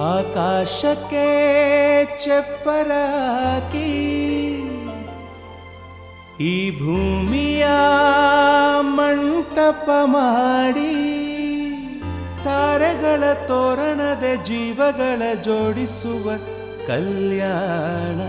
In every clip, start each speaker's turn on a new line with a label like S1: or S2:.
S1: ಆಕಾಶಕ್ಕೆ ಚಪ್ಪರಾಕಿ ಈ ಭೂಮಿಯ ಮಂಟಪ ಮಾಡಿ ತಾರೆಗಳ ತೋರಣದೆ ಜೀವಗಳ ಜೋಡಿಸುವ ಕಲ್ಯಾಣ.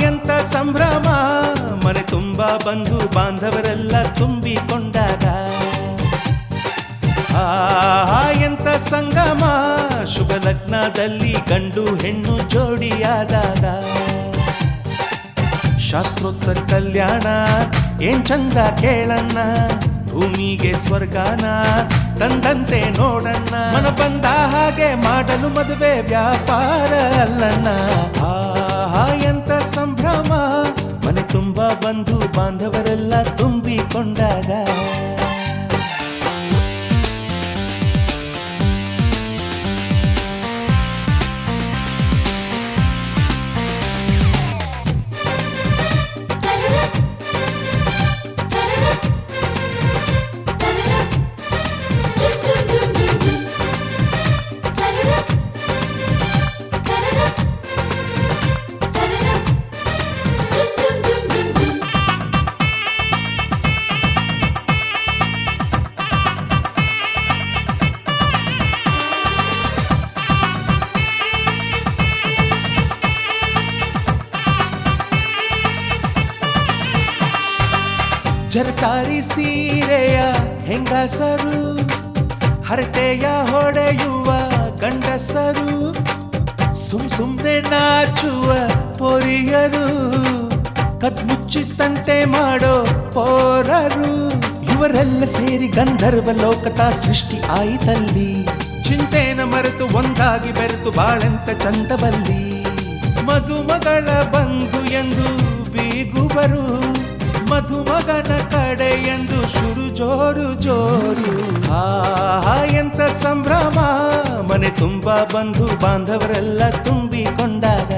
S1: ಎಂತ ಸಂಭ್ರಮ, ಮನೆ ತುಂಬ ಬಂಧು ಬಾಂಧವರೆಲ್ಲ ತುಂಬಿಕೊಂಡಾಗ. ಎಂತ ಸಂಗಮ, ಶುಭ ಲಗ್ನದಲ್ಲಿ ಗಂಡು ಹೆಣ್ಣು ಜೋಡಿಯಾದಾಗ. ಶಾಸ್ತ್ರೋತ್ತರ ಕಲ್ಯಾಣ ಏನ್ ಚಂದ ಕೇಳಣ್ಣ, ಭೂಮಿಗೆ ಸ್ವರ್ಗಾನ ತಂದಂತೆ ನೋಡಣ್ಣ. ಮನ ಬಂದ ಹಾಗೆ ಮಾಡಲು ಮದುವೆ ವ್ಯಾಪಾರ ಅಲ್ಲಣ್ಣ. ಎಂತ ಸಂಭ್ರಮ, ಮನೆ ತುಂಬ ಬಂಧು ಬಾಂಧವರೆಲ್ಲ ತುಂಬಿಕೊಂಡಾಗ. ಜರಕಾರಿ ಸೀರೆಯ ಹೆಂಗಸರು, ಹರಟೆಯ ಹೊಡೆಯುವ ಗಂಡಸರು, ಸುಮ್ನೆ ನಾಚುವ ಪೊರಿಯರು, ಕದ್ಮುಚ್ಚಿ ತಂಟೆ ಮಾಡೋ ಪೋರರು, ಇವರೆಲ್ಲ ಸೇರಿ ಗಂಧರ್ವ ಲೋಕದ ಸೃಷ್ಟಿ ಆಯಿತಲ್ಲಿ. ಚಿಂತೆನ ಮರೆತು ಒಂದಾಗಿ ಬೆರೆತು ಬಾಳೆಂತ ಚಂದವಲ್ಲಿ. ಮದುಮಗಳ ಬಂಧು ಎಂದು ಬೀಗುವರು, ಮಧುಮಗನ ಕಡೆ ಎಂದು ಶುರು ಜೋರು ಜೋರು. ಎಂತ ಸಂಭ್ರಮ, ಮನೆ ತುಂಬ ಬಂಧು ಬಾಂಧವರೆಲ್ಲ ತುಂಬಿಕೊಂಡಾಗ.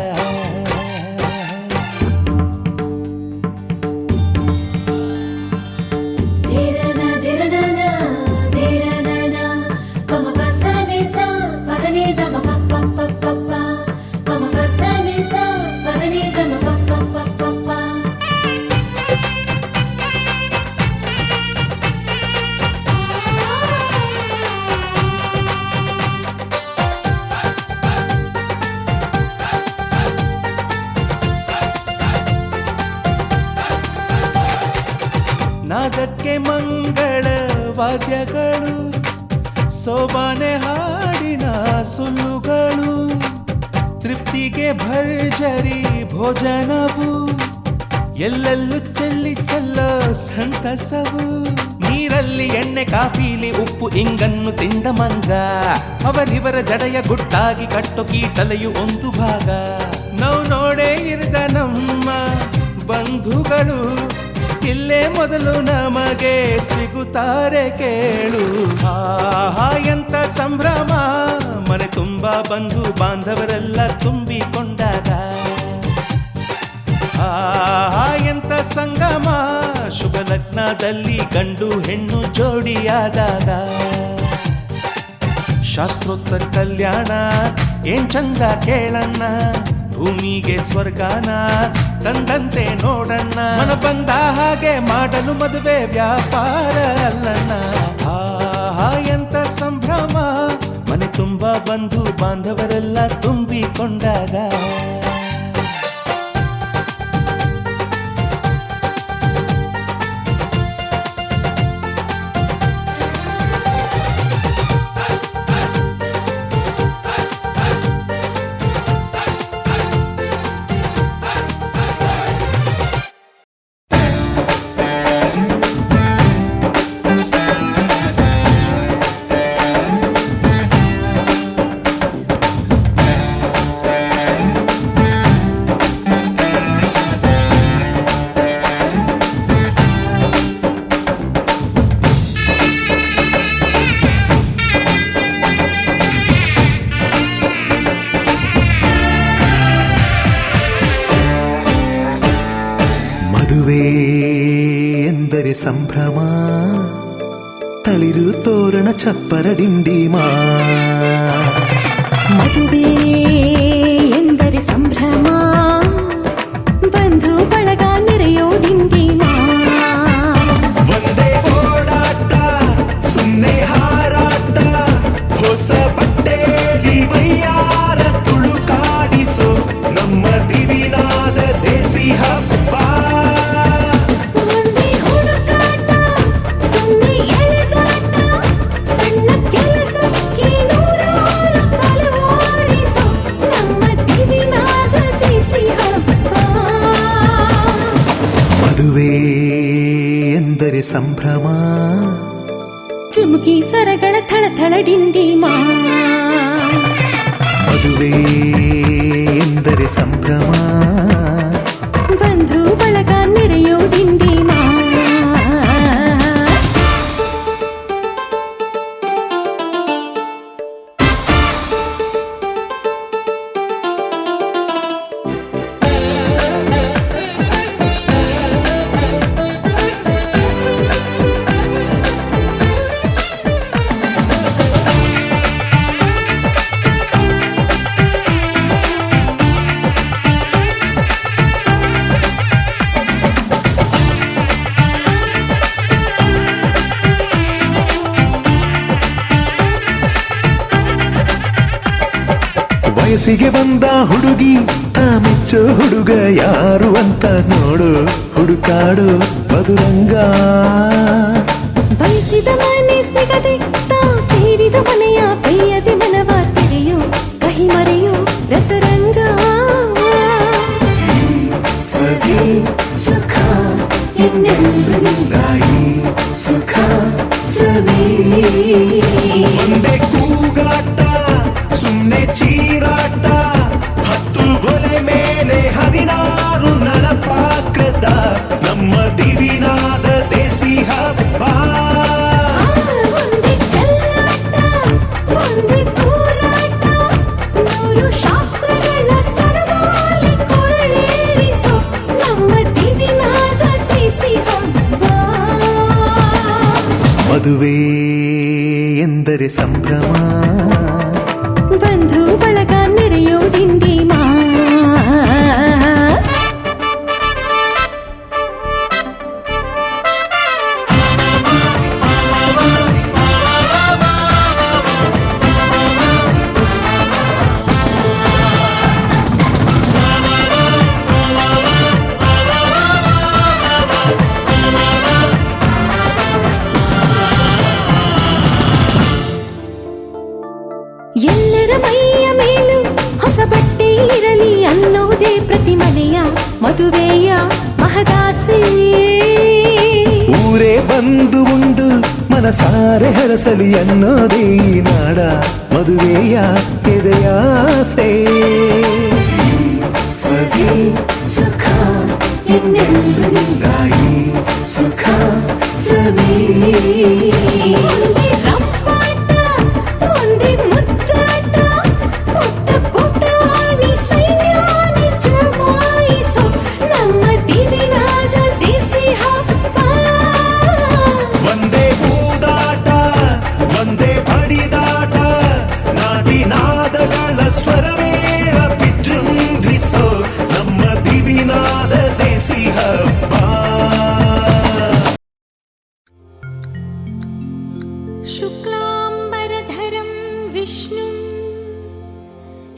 S1: ನಾದಕ್ಕೆ ಮಂಗಳ ವಾದ್ಯಗಳು, ಸೋಬಾನೆ ಹಾಡಿನ ಸುಳ್ಳುಗಳು, ತೃಪ್ತಿಗೆ ಭರ್ಜರಿ ಭೋಜನವು, ಎಲ್ಲೆಲ್ಲೂ ಚೆಲ್ಲಿ ಚೆಲ್ಲೋ ಸಂತಸವು. ನೀರಲ್ಲಿ ಎಣ್ಣೆ ಕಾಫಿಲಿ ಉಪ್ಪು ಇಂಗನ್ನು ತಿಂದ ಮಂಗ, ಅವರಿವರ ಜಡೆಯ ಗುಟ್ಟಾಗಿ ಕಟ್ಟೋ ಕೀಟಲೆಯು ಒಂದು ಭಾಗ. ನಾವು ನೋಡೇ ಇರದ ನಮ್ಮ ಬಂಧುಗಳು ಇಲ್ಲೇ ಮೊದಲು ನಮಗೆ ಸಿಗುತ್ತಾರೆ ಕೇಳು. ಎಂತ ಸಂಭ್ರಮ, ಮನೆ ತುಂಬ ಬಂಧು ಬಾಂಧವರೆಲ್ಲ ತುಂಬಿಕೊಂಡಾಗ. ಎಂತ ಸಂಗಮ, ಶುಭ ಲಗ್ನದಲ್ಲಿ ಗಂಡು ಹೆಣ್ಣು ಜೋಡಿಯಾದಾಗ. ಶಾಸ್ತ್ರೋತ್ತರ ಕಲ್ಯಾಣ ಏನ್ ಚಂದ ಕೇಳಣ್ಣ, ಭೂಮಿಗೆ ಸ್ವರ್ಗಾನ ತಂದಂತೆ ನೋಡಣ್ಣ. ಮನ ಬಂದ ಹಾಗೆ ಮಾಡಲು ಮದುವೆ ವ್ಯಾಪಾರ ಅಲ್ಲಣ್ಣ. ಎಂತ ಸಂಭ್ರಮ, ಮನೆ ತುಂಬ ಬಂಧು ಬಾಂಧವರೆಲ್ಲ ತುಂಬಿಕೊಂಡಾಗ.
S2: ಮದುವೆ ಎಂದರೆ ಸಂಭ್ರಮ, ತಳಿರು ತೋರಣ ಚಪ್ಪರ ಡಿಂಡಿಮಾ.
S3: ಮದುವೆ ಎಂದರೆ ಸಂಭ್ರಮ, ಬಂಧು ಬಳಗ ನೆರೆಯೋ ಡಿಂಡಿಮಾ.
S2: ಒಂದೇ ಓಡಾಟ ಸುಮ್ಮನೆ ಹಾರಾಟ, ಹೊಸ ಬಟ್ಟೆಲಿ ವೈಯಾರ ತುಳುಕಾಡಿಸೋ ನಮ್ಮ ದಿವಿನಾದ ದೇಸಿ ಹಬ್ಬ.
S3: ಒಂದೇ ಹುಡುಕಾಟ ಸುಮ್ಮನೆ ಎಳೆದಾಟ, ಸಣ್ಣ ಕೆಲಸಕ್ಕೆ ನೂರಾರು ತಲವಾಡಿಸೋ ನಮ್ಮ ದಿವಿನಾದ ದೇಸಿ ಹಬ್ಬ.
S2: ಮದುವೆ ಎಂದರೆ ಸಂಭ್ರಮ,
S3: ಚುಮುಕಿ ಸರಗಳ ಥಳಥಳ ಡಿಂಡಿಮಾ.
S2: ಮದುವೆ ಎಂದರೆ ಸಂಭ್ರಮ,
S3: ಬಂಧು ಬಳಗ ನೆರೆಯೋ ಡಿಂಡಿಮಾ.
S2: ವಯಸ್ಸಿಗೆ ಬಂದ ಹುಡುಗಿ ತಾ ಮೆಚ್ಚೋ ಹುಡುಗ ಯಾರು ಅಂತ ನೋಡು, ಹುಡುಕಾಡು ಮಧುರಂಗ.
S3: ಬಯಸಿದ ಮನೆ ಸಿಗದೆ ತಾ ಸೇರಿದ ಮನೆಯ ಬೈಯದೆ ಮನವ ತೆರೆಯೋ, ಕಹಿ ಮರೆಯೋ ರಸರಂಗ.
S2: ಸವಿ ಸುಖ ಇನ್ನೆಲ್ಲೂ ಇಲ್ಲ ಈ ಸುಖ ಸವಿ. ಒಂದೇ ಕೂಗಾಟ ಸುಮ್ಮನೆ ಚೀರಾಟ, ಹತ್ತು ಒಲೆ ಮೇಲೆ 16 ನಳಪಾಕದ ನಮ್ಮ ದಿವಿನಾದ ದೇಸಿ ಹಬ್ಬ.
S3: ಒಂದೇ ಚೆಲ್ಲಾಟ ಒಂದೇ ತೂರಾಟ, 100 ಶಾಸ್ತ್ರಗಳ ಸರಮಾಲಿ ಕೊರಳೇರಿಸೋ ನಮ್ಮ ದಿವಿನಾದ ದೇಸಿ ಹಬ್ಬ.
S2: ಮದುವೆ ಎಂದರೆ ಸಂಭ್ರಮ,
S3: ಬಂಧು ಬಳಗ ನೆರೆಯೋ ಡಿಂಡಿಮಾ. ಎಲ್ಲರ ಮೈಯ ಮೇಲೂ ಹೊಸ ಬಟ್ಟೆ ಇರಲಿ ಅನ್ನೋದೇ ಪ್ರತಿ ಮನೆಯ ಮದುವೆಯ ಮಹದಾಸೆ.
S2: ಊರೇ ಬಂದು ಉಂಡು ಮನಸಾರೆ ಹರಸಲಿ ಅನ್ನೋದೇ ಈ ನಾಡ ಮದುವೆಯ ಎದೆಯಾಸೆ. ಸವಿ ಸುಖ ಇನ್ನೆಲ್ಲೂ ಇಲ್ಲ ಈ ಸುಖ ಸವಿ.
S3: ಒಂದೇ ರಂಪಾಟ ಒಂದೇ ಮುದ್ದಾಟ, ಪುಟ್ಟ ಪುಟಾಣಿ ಸೈನ್ಯಾನಿ ಜಮಾಯಿಸೋ ನಮ್ಮ ದಿವಿನಾದ ದೇಸಿ ಹಬ್ಬ.
S2: ಒಂದೇ ಊದಾಟ ಒಂದೇ ಬಡಿದಾಟ, ನಾಡಿನಾದಗಳ ಸ್ವರಮೇಳ ವಿಜೃಂಭಿಸೋ ನಮ್ಮ ದಿವಿನಾದ ದೇಸಿ ಹಬ್ಬ.
S3: ಶುಕ್ಲಾಂಬರಧರಂ ವಿಷ್ಣುಂ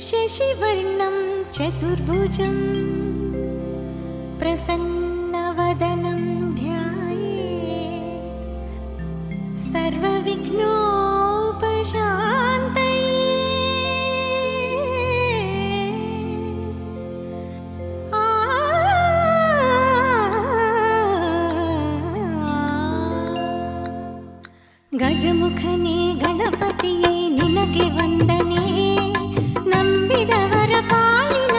S3: ಶಶಿವರ್ಣಂ ಚತುರ್ಭುಜಂ ಪ್ರಸನ್ನವದನಂ ಧ್ಯಾಯೇತ್ ಸರ್ವವಿಘ್ನೋಪಶಾಂತಯೇ. ಗಜಮುಖನೇ ಗಣಪತಿಯೇ ನಿನಗೆ ವಂದನೆ, ನಂಬಿದವರ ಪಾಲಿನ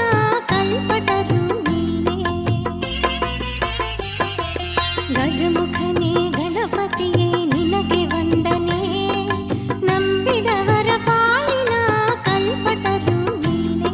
S3: ಕಲ್ಪತರು ನೀನೇ. ಗಜಮುಖನೇ ಗಣಪತಿಯೇ ನಿನಗೆ ವಂದನೆ, ನಂಬಿದವರ ಪಾಲಿನ ಕಲ್ಪತರು ನೀನೇ.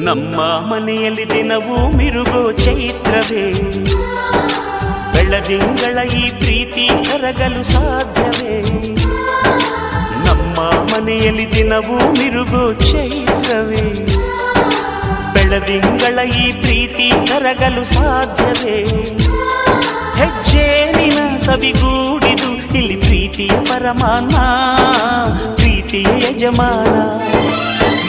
S4: ನಮ್ಮ ಮನೆಯಲ್ಲಿ ದಿನವೂ ಮಿರುಗೋ ಚೈತ್ರವೇ, ಬೆಳದಿಂಗಳ ಈ ಪ್ರೀತಿ ಕರಗಲು ಸಾಧ್ಯವೇ? ನಮ್ಮ ಮನೆಯಲ್ಲಿ ದಿನವೂ ಮಿರುಗೋ ಚೈತ್ರವೇ, ಬೆಳದಿಂಗಳ ಈ ಪ್ರೀತಿ ಕರಗಲು ಸಾಧ್ಯವೇ? ಹೆಜ್ಜೇನಿನ ಸವಿಗೂಡಿದು ಇಲ್ಲಿ ಪ್ರೀತಿಯ ಪರಮಾನ, ಪ್ರೀತಿಯ ಯಜಮಾನ.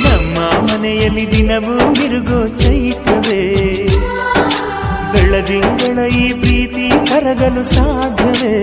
S4: ನಮ್ಮ ಮನೆಯಲ್ಲಿ ದಿನವೂ ಮಿರುಗೋ ಚೈತ್ರವೇ, ಬೆಳದಿಂಗಳ ಈ ಪ್ರೀತಿ ಕರಗಲು ಸಾಧ್ಯವೇ?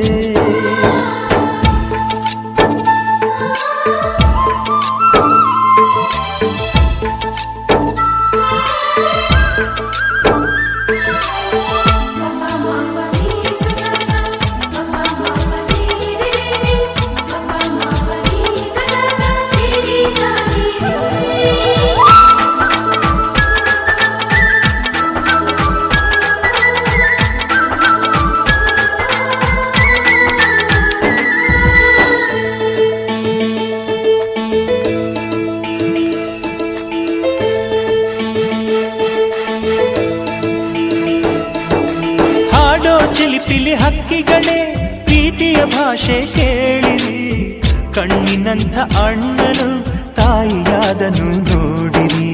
S4: ಚಿಲಿಪಿಲಿ ಹಕ್ಕಿಗಳೇ ಪ್ರೀತಿಯ ಭಾಷೆ ಕೇಳಿರಿ, ಕಣ್ಣಿನಂಥ ಅಣ್ಣನು ತಾಯಿಯಾದನು ನೋಡಿರಿ.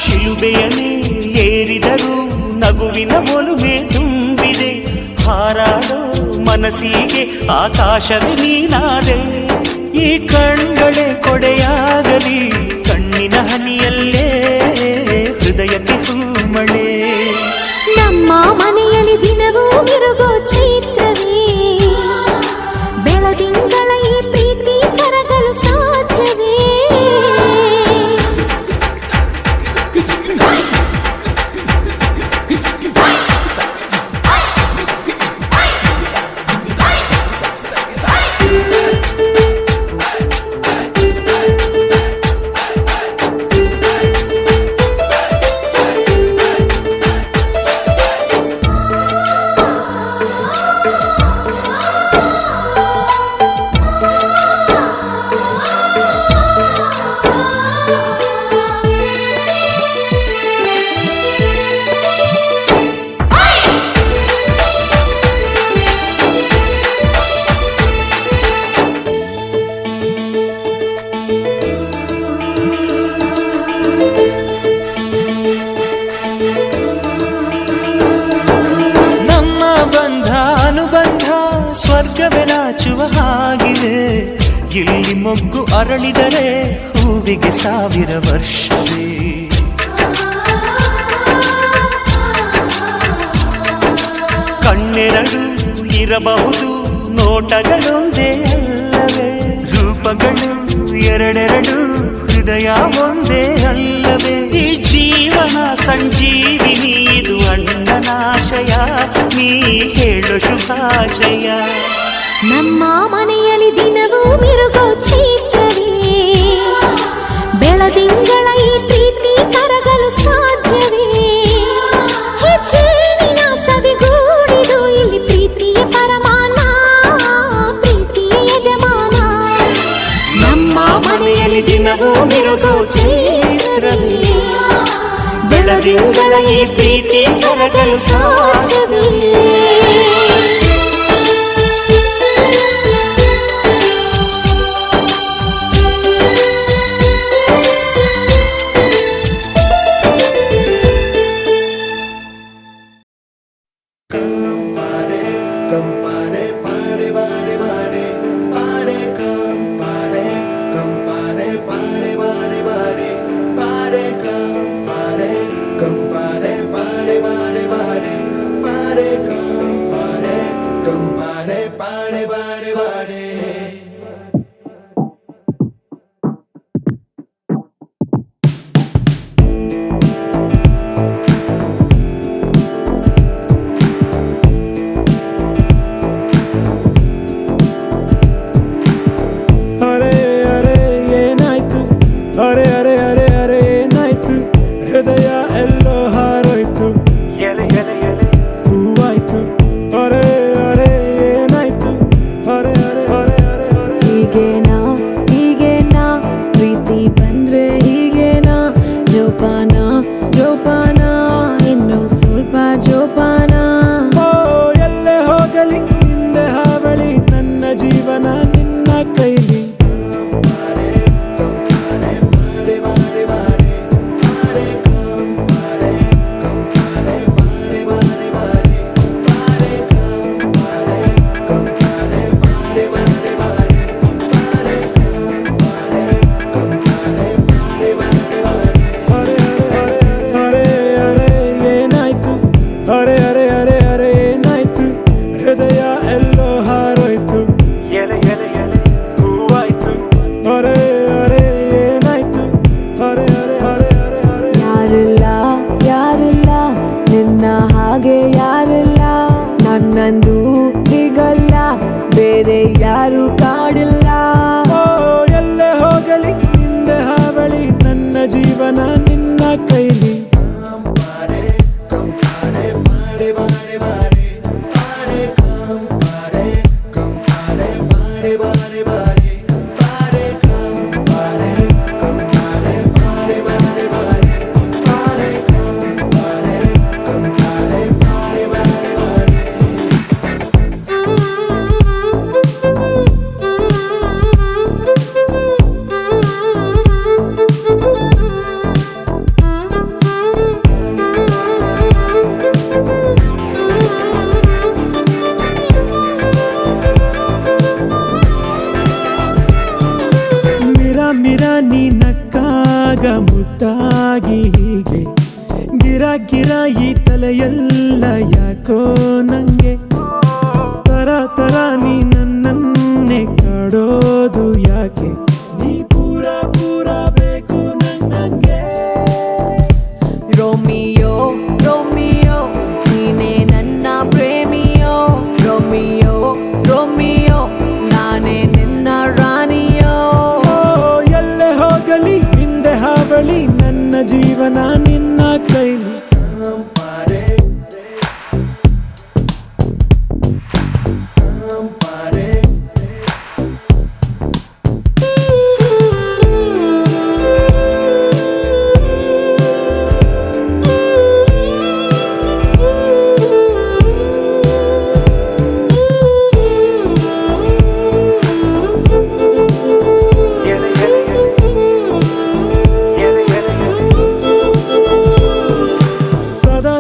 S4: ಶಿಲುಬೆಯನೇ ಏರಿದರೂ ನಗುವಿನ ಒಲುಮೆ ತುಂಬಿದೆ, ಹಾರಾಡೋ ಮನಸ್ಸಿಗೆ ಆಕಾಶವೇ ನೀನಾದೆ. ಈ ಕಣ್ಗಳೇ ಕೊಡೆಯಾಗಲಿ, ಕಣ್ಣಿನ ಹನಿಯಲ್ಲೇ ಹೃದಯಕ್ಕೆ ಹೂಮಳೆ.
S3: ನಮ್ಮ ಮನೆಯಲ್ಲಿ ದಿನವೂ ಮಿರುಗೋ ಚೈತ್ರವೇ, ಬೆಳದಿಂಗಳ ಈ ಪ್ರೀತಿ ಕರಗಲು ಸಾಧ್ಯವೇ?
S4: ಸ್ವರ್ಗವೇ ನಾಚುವ ಹಾಗಿವೆ, ಇಲ್ಲಿ ಮೊಗ್ಗು ಅರಳಿದರೆ ಹೂವಿಗೆ 1000 ವರ್ಷವೇ. ಕಣ್ಣೆರಡು ಇರಬಹುದು, ನೋಟಗಳೊಂದೇ ಅಲ್ಲವೇ? ರೂಪಗಳು ಎರಡೆರಡು, ಹೃದಯ ಒಂದೇ ಅಲ್ಲವೇ? ಈ ಜೀವನ ಸಂಜೀವಿನಿ, ಇದು ಅಣ್ಣನಾಶಯ, ನೀ ಹೇಳು ಶುಭಾಶಯ.
S3: ನಮ್ಮ ಮನೆಯಲ್ಲಿ ದಿನವೂ ಮಿರುಗೋ ಚೈತ್ರವೇ, ಬೆಳದಿಂಗಳ ಈ ಪ್ರೀತಿ ಕರಗಲು ಸಾಧ್ಯವೇ? ಹೆಜ್ಜೇನಿನ ಸವಿಗೂಡಿದು ಇಲ್ಲಿ ಪ್ರೀತಿಯ ಪರಮಾನ, ಪ್ರೀತಿಯ ಯಜಮಾನ.
S4: ನಮ್ಮ ಮನೆಯಲ್ಲಿ ದಿನವೂ ಮಿರುಗೋ ಚೈತ್ರವೇ, ಬೆಳದಿಂಗಳ ಈ ಪ್ರೀತಿ ಕರಗಲು ಸಾಧ್ಯವೇ?
S5: ಎಲ್ಲ ಯಾಕೋ ನಂಗೆ ತರ ತರ ನೀ ನನ್ನನ್ನೇ ಕಾಡೋದು ಯಾಕೆ ನೀ ಪೂರ ಪೂರ ಬೇಕು ನಂಗೆ
S3: ರೋಮಿಯೋ ರೋಮಿಯೋ ನೀನೇ ನನ್ನ ಪ್ರೇಮಿಯೋ ರೋಮಿಯೋ ರೋಮಿಯೋ ನಾನೇ ನಿನ್ನ ರಾಣಿಯೋ
S5: ಎಲ್ಲೇ ಹೋಗಲಿ ಹಿಂದೆ ಹಾವಳಿ ನನ್ನ ಜೀವನ ನಿನ್ನ ಕೈಲಿ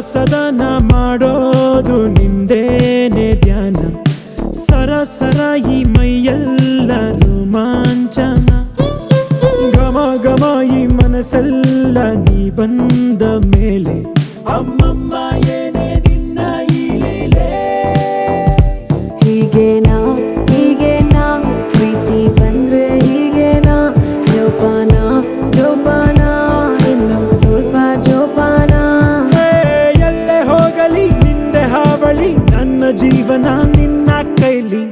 S5: ಸದಾ ನಾ ಮಾಡೋದು ನಿಂದೇನೆ ಧ್ಯಾನ ಸರ ಸರ ಈ ಮೈಯೆಲ್ಲ ರೋಮಾಂಚನ ಘಮ ಘಮ ಈ ಮನಸ್ಸೆಲ್ಲ ನೀ ಬಂದ ಮೇಲೆ ಅಮ್ಮಮ್ಮ ಏನೇ ನಿನ್ನ ಈ ಲೀಲೆ
S3: ಹೀಗೇನಾ ಪ್ರೀತಿ ಬಂದ್ರೆ ಹೀಗೇನಾ ಜೋಪಾನ ಜೋಪಾನ ಇನ್ನು ಸ್ವಲ್ಪ ಜೋಪಾನ
S5: ನಿಂದೆ ಹಾವಳಿ ನನ್ನ ಜೀವನ ನಿನ್ನ ಕೈಲಿ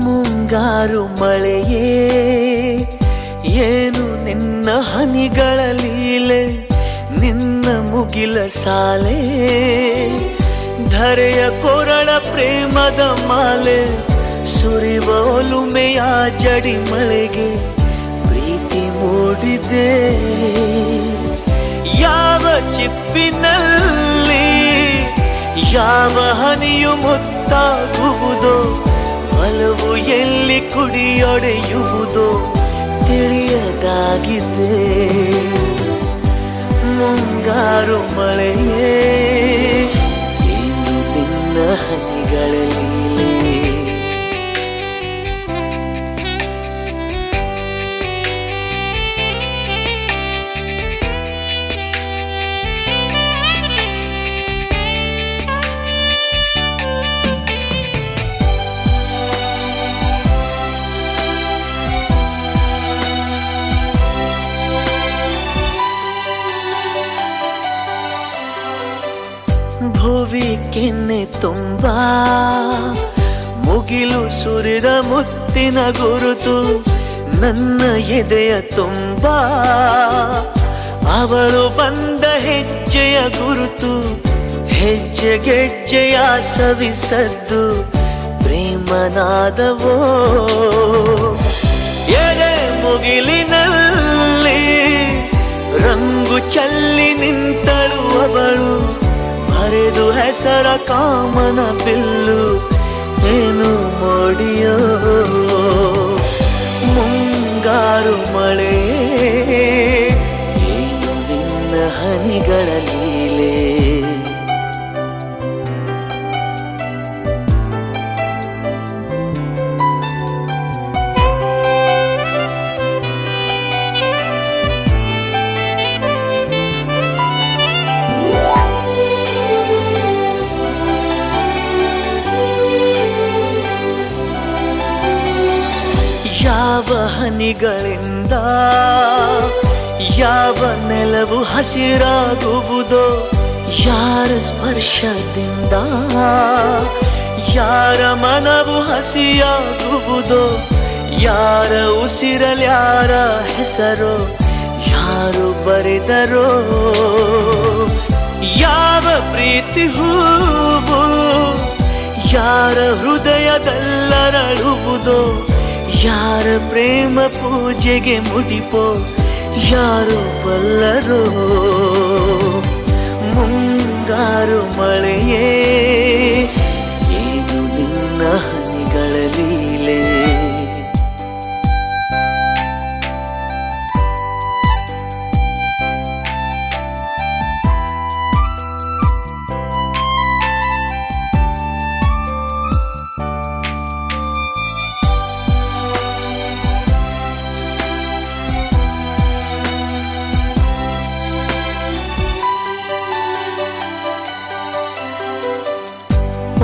S4: ಮುಂಗಾರು ಮಳೆಯೇ ಏನು ನಿನ್ನ ಹನಿಗಳ ಲೀಲೆ ನಿನ್ನ ಮುಗಿಲ ಸಾಲೆ ಧರೆಯ ಕೊರಳ ಪ್ರೇಮದ ಮಾಲೆ ಸುರಿವ ಒಲುಮೆಯ ಜಡಿ ಮಳೆಗೆ ಪ್ರೀತಿ ಮೂಡಿದೆ ಯಾವ ಚಿಪ್ಪಿನಲ್ಲಿ ಯಾವ ಹನಿಯು ಮುತ್ತಾಗುವುದೋ ಒಲವು ಎಲ್ಲಿ ಕುಡಿಯೊಡೆಯುವುದೋ ತಿಳಿಯದಾಗಿದೆ ಮುಂಗಾರು ಮಳೆಯೇ ಏನು ನಿನ್ನ ಹನಿಗಳಲ್ಲಿ ಭುವಿ ಕೆನ್ನೆ ತುಂಬಾ ಮುಗಿಲು ಸುರಿದ ಮುತ್ತಿನ ಗುರುತು ನನ್ನ ಎದೆಯ ತುಂಬಾ ಅವಳು ಬಂದ ಹೆಜ್ಜೆಯ ಗುರುತು ಹೆಜ್ಜೆಗೆಜ್ಜೆಯ ಸವಿಸದ್ದು ಪ್ರೇಮನಾದವೋ ಎದೆ ಮುಗಿಲಿನಲ್ಲಿ ರಂಗು ಚಲ್ಲಿ ನಿಂತಳು ಅವಳು ಹರಿದು ಹೆಸರ ಕಾಮನ ಬಿಲ್ಲು ಏನು ಮೋಡಿಯೋ ಮುಂಗಾರು ಮಳೆ ಏನು ನಿನ್ನ ಹನಿಗಳ ಲೀಲೆ ಯಾವ ಹನಿಗಳಿಂದ ಯಾವ ನೆಲವು ಹಸಿರಾಗುವುದೋ ಯಾರ ಸ್ಪರ್ಶದಿಂದ ಯಾರ ಮನವು ಹಸಿಯಾಗುವುದೋ ಯಾರ ಉಸಿರಲ್ಯಾರ ಹೆಸರೋ ಯಾರು ಬರೆದರೋ ಯಾವ ಪ್ರೀತಿ ಹೂವು ಯಾರ ಹೃದಯದಲ್ಲರಳುವುದೋ, ಯಾರ ಪ್ರೇಮ ಪೂಜೆಗೆ ಮುಡಿಪೋ ಯಾರು ಬಲ್ಲರೋ. ಮುಂಗಾರು ಮಳೆಯೇ ಏನು ನಿನ್ನ ಹನಿಗಳ ಲೀಲೆ.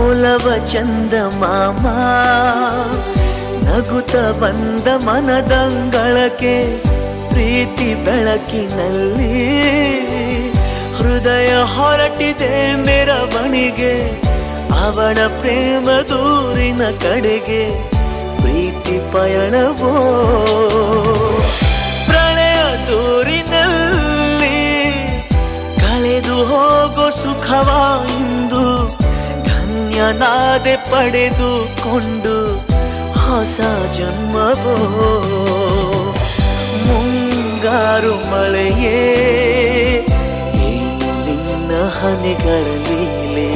S4: ಒಲವ ಚಂದ ಮಾಮ ನಗುತ್ತ ಬಂದ ಮನದಂಗಳಕ್ಕೆ, ಪ್ರೀತಿ ಬೆಳಕಿನಲ್ಲಿ ಹೃದಯ ಹೊರಟಿದೆ ಮೆರವಣಿಗೆ. ಅವಳ ಪ್ರೇಮ ದೂರಿನ ಕಡೆಗೆ ಪ್ರೀತಿ ಪಯಣವೋ, ಪ್ರಳಯ ದೂರಿನಲ್ಲಿ ಕಳೆದು ಹೋಗೋ ಸುಖವ ಇಂದು ಧನ್ಯನಾದೆ ಪಡೆದುಕೊಂಡು ಹೊಸ ಜನ್ಮವೋ. ಮುಂಗಾರು ಮಳೆಯೇ ಏನು ನಿನ್ನ ಹನಿಗಳ ಲೀಲೆ.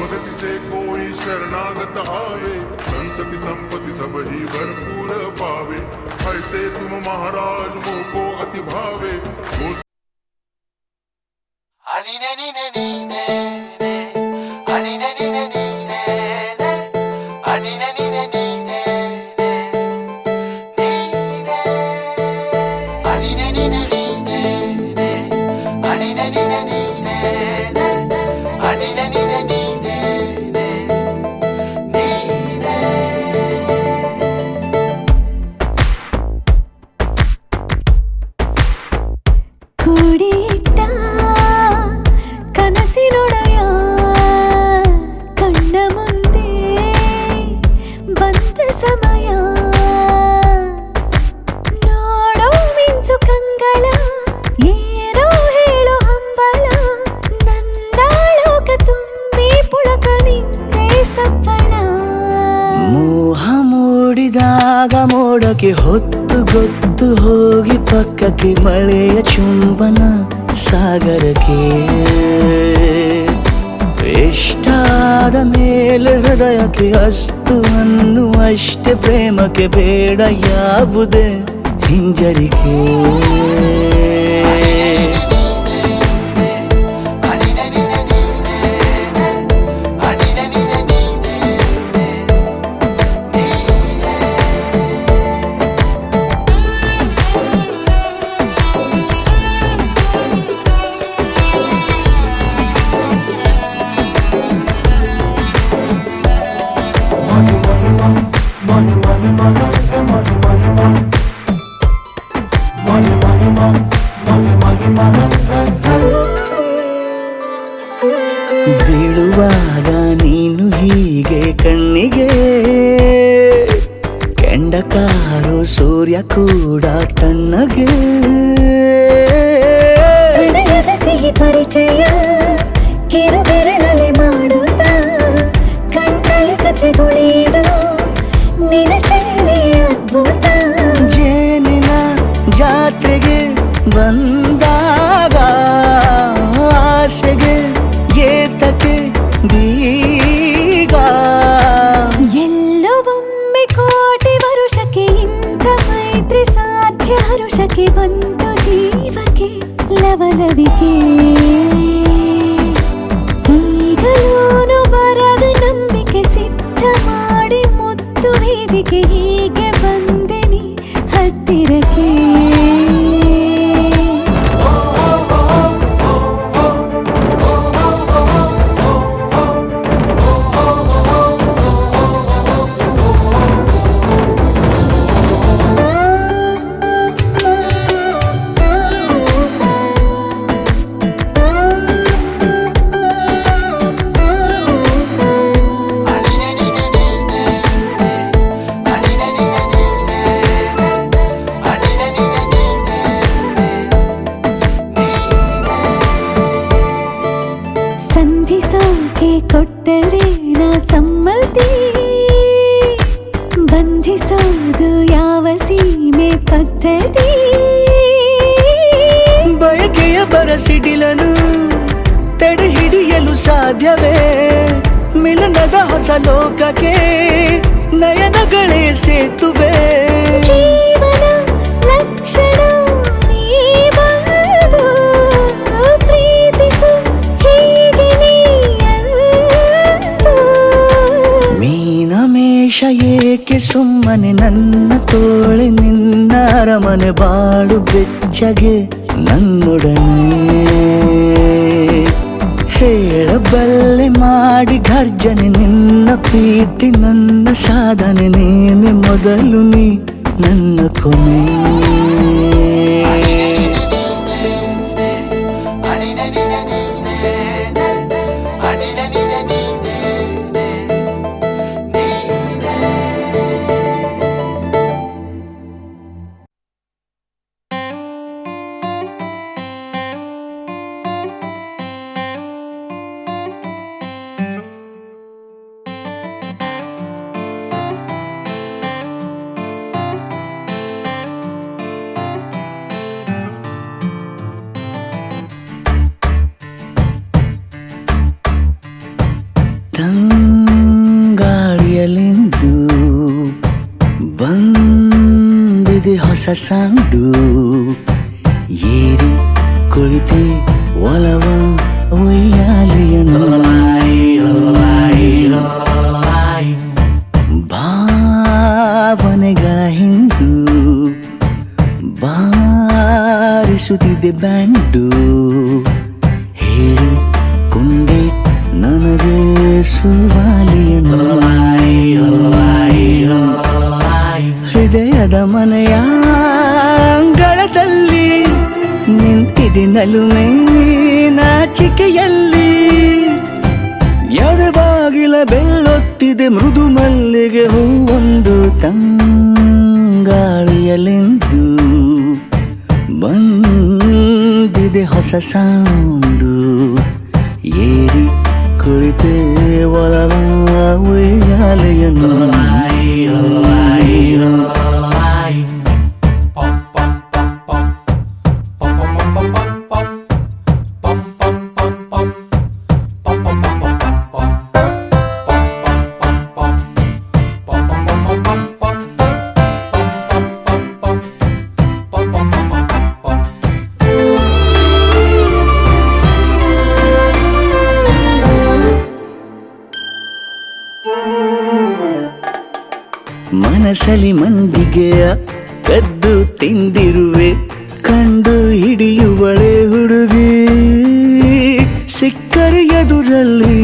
S6: मदति से कोई शरणागत आवे, संतति संपत्ति सब ही भरपूर पावे। ऐसे तुम महाराज मोको अति भावे।
S3: ಕೂಡಿಟ್ಟ ಕನಸಿನೊಡೆಯ ಕಣ್ಣ ಮುಂದೆ ಬಂದ ಸಮಯ ನೋಡೋ ಮಿಂಚು ಕಂಗಳ ಏನೋ ಹೇಳೋ ಹಂಬಲ ನನ್ನ ಲೋಕ ತುಂಬಿ ಪುಳಕ ನಿಂತೆ ಸಫಲ
S7: ಮೋಹ ಮೂಡಿದಾಗ ಮೋಡಕ್ಕೆ ಹೊತ್ತು ಗೊತ್ತು ಹೋಗಿ ಪಕ್ಕಕ್ಕೆ ಮಳೆಯ ಚುಂಬನ ಸಾಗರಕ್ಕೆ ಇಷ್ಟಾದ ಮೇಲೆ ಹೃದಯಕ್ಕೆ ಅಸ್ತು ಅನ್ನುವಷ್ಟೇ ಪ್ರೇಮಕ್ಕೆ ಬೇಡ ಯಾವುದೇ ಹಿಂಜರಿಕೆ ಬೀಳುವಾಗ ನೀನು ಹೀಗೆ ಕಣ್ಣಿಗೆ ಕೆಂಡಕಾರು ಸೂರ್ಯ ಕೂಡ ತಣ್ಣಗೆ
S3: ಪ್ರಣಯದ ಸಿಹಿ ಪರಿಚಯ ಕಿರು ಬೆರಳಲ್ಲಿ ಮಾಡುತ್ತ ಕಣ್ಣಲ್ಲಿ ಕಚಗುಳಿಡು ನಿನ ಶೈಲಿ ಅದ್ಭುತ
S7: ಜೇನಿನ ಜಾತ್ರೆಗೆ ಬಂದಾಗ ಆಸೆಗೆ ಏತಕ್ಕೆ ಬೀಗ
S3: ಎಲ್ಲೋ ಒಮ್ಮೆ ಕೋಟಿ ವರುಷಕ್ಕೆ ಇಂಥ ಮೈತ್ರಿ ಸಾಧ್ಯ ಹರುಷಕ್ಕೆ ಬಂತು ಜೀವಕ್ಕೆ ಲವಲವಿಕೆ ಈಗಲೂನು ಬರದ ನಂಬಿಕೆ ಸಿದ್ಧ ಮಾಡಿ ಮುತ್ತು ವೇದಿಕೆ ಹೀಗೆ ಬಂದೆನಿ ಹತ್ತಿರಕ್ಕೆ ಸಂಧಿಸೋಕೆ ಕೊಟ್ಟರೆ ನಾ ಸಮ್ಮತಿ ಬಂಧಿಸೋದು ಯಾವ ಸೀಮೆ ಪದ್ಧತಿ
S7: ಬಯಕೆಯ ಬರಸಿಡಿಲನು ತಡೆ ಹಿಡಿಯಲು ಸಾಧ್ಯವೇ ಮಿಲನದ ಹೊಸ ಲೋಕಕ್ಕೆ ನಯನಗಳೇ ಸೇತುವೆ
S3: ಜೀವನ ಲಕ್ಷಣ ನೀ ಬಂದು ಪ್ರೀತಿಸು ಹೀಗೆ ನೀಯಂದು
S7: ಮೀನಮೇಷ ಏಕೆ ಸುಮ್ಮನೆ ನನ್ನ ತೋಳೆ ನಿನ್ನ ಅರಮನೆ ಬಾಡು ಬೆಚ್ಚಗೆ ನನ್ನೊಡನೆ ಹೇಳಬಲ್ಲೆ ಮಾಡಿ ಗರ್ಜನೆ ನಿನ್ನ ಪ್ರೀತಿ ನನ್ನ ಸಾಧನೆ ನೀನೆ ಮೊದಲು ನೀ ನನ್ನ ಕೊನೆ ಸಾಂಡು ಏರಿ ಕುಳಿತೆ ಒಲವ ಉಯ್ಯಾಲೆಯನ್ನು ಭಾವನೆಗಳ ಹಿಂಡು ಬಾರಿಸುತ್ತಿದೆ ಬ್ಯಾಂಡು ಹೇಳಿಕೊಂಡೆ ನನಗೆ ಸುವಾಲಿಯನ್ನು ಹೃದಯದ ಮನೆಯ ಅಂಗಳದಲ್ಲಿ ನಿಂತಿದೆ ನಲುಮೆ ನಾಚಿಕೆಯಲ್ಲಿ ಎದೆ ಬಾಗಿಲ ಬೆಲ್ಲೊತ್ತಿದೆ ಮೃದು ಮಲ್ಲಿಗೆ ಹೂವೊಂದು ತಂಗಾಳಿಯಲೆಂದು ಬಂದಿದೆ ಹೊಸ ಸಾಂಡು ಏರಿ ಕುಳಿತೆ ಒಲವ ಉಯ್ಯಾಲೆಯನ್ನು ಮನಸಲಿ ಮಂದಿಗೆಯ ಕದ್ದು ತಿಂದಿರುವೆ ಕಂಡು ಹಿಡಿಯುವಳೆ ಹುಡುಗಿ ಸಿಕ್ಕರೆ ಎದುರಲ್ಲಿ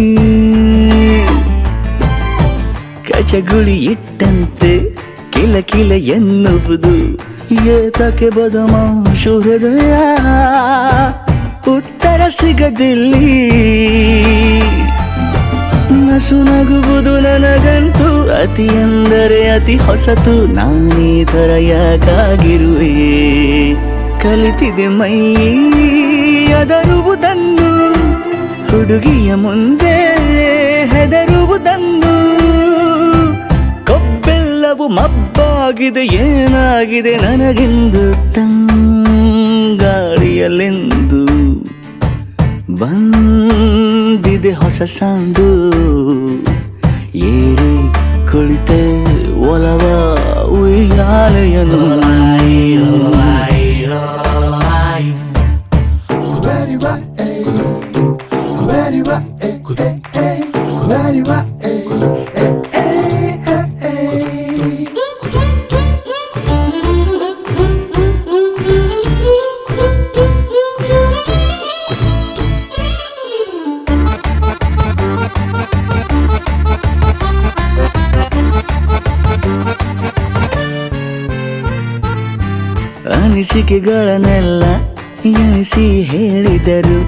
S7: ಕಚಗುಳಿ ಇಟ್ಟಂತೆ ಕಿಲ ಕಿಲ ಎನ್ನುವುದು ಏತಕ್ಕೆ ಬದಮಾಶು ಹೃದಯ ಉತ್ತರ ಸಿಗದಿಲ್ಲಿ ನಸು ನಗುವುದು ನನಗಂತೂ ಅತಿ ಅಂದರೆ ಅತಿ ಹೊಸತು ನಾನೀ ಥರ ಯಾಕಾಗಿರುವೆ ಕಲಿತಿದೆ ಮೈ ಅದರುವುದನ್ನು ಹುಡುಗಿಯ ಮುಂದೆ ಹೆದರುವುದನ್ನು ಕೊಬ್ಬೆಲ್ಲವೂ ಮಬ್ಬಾಗಿದೆ ಏನಾಗಿದೆ ನನಗೆಂದು ತಂಗಾಳಿಯಲೆಂದು ಬಂದಿದೆ ಹೊಸ ಸಾಂಡು ಏರಿ ಕುಳಿತೆ ಒಲವ ಉಯ್ಯಾಲೆಯನ್ನು ಅನಿಸಿಕೆಗಳನ್ನೆಲ್ಲ ಎಣಿಸಿ ಹೇಳಿದರು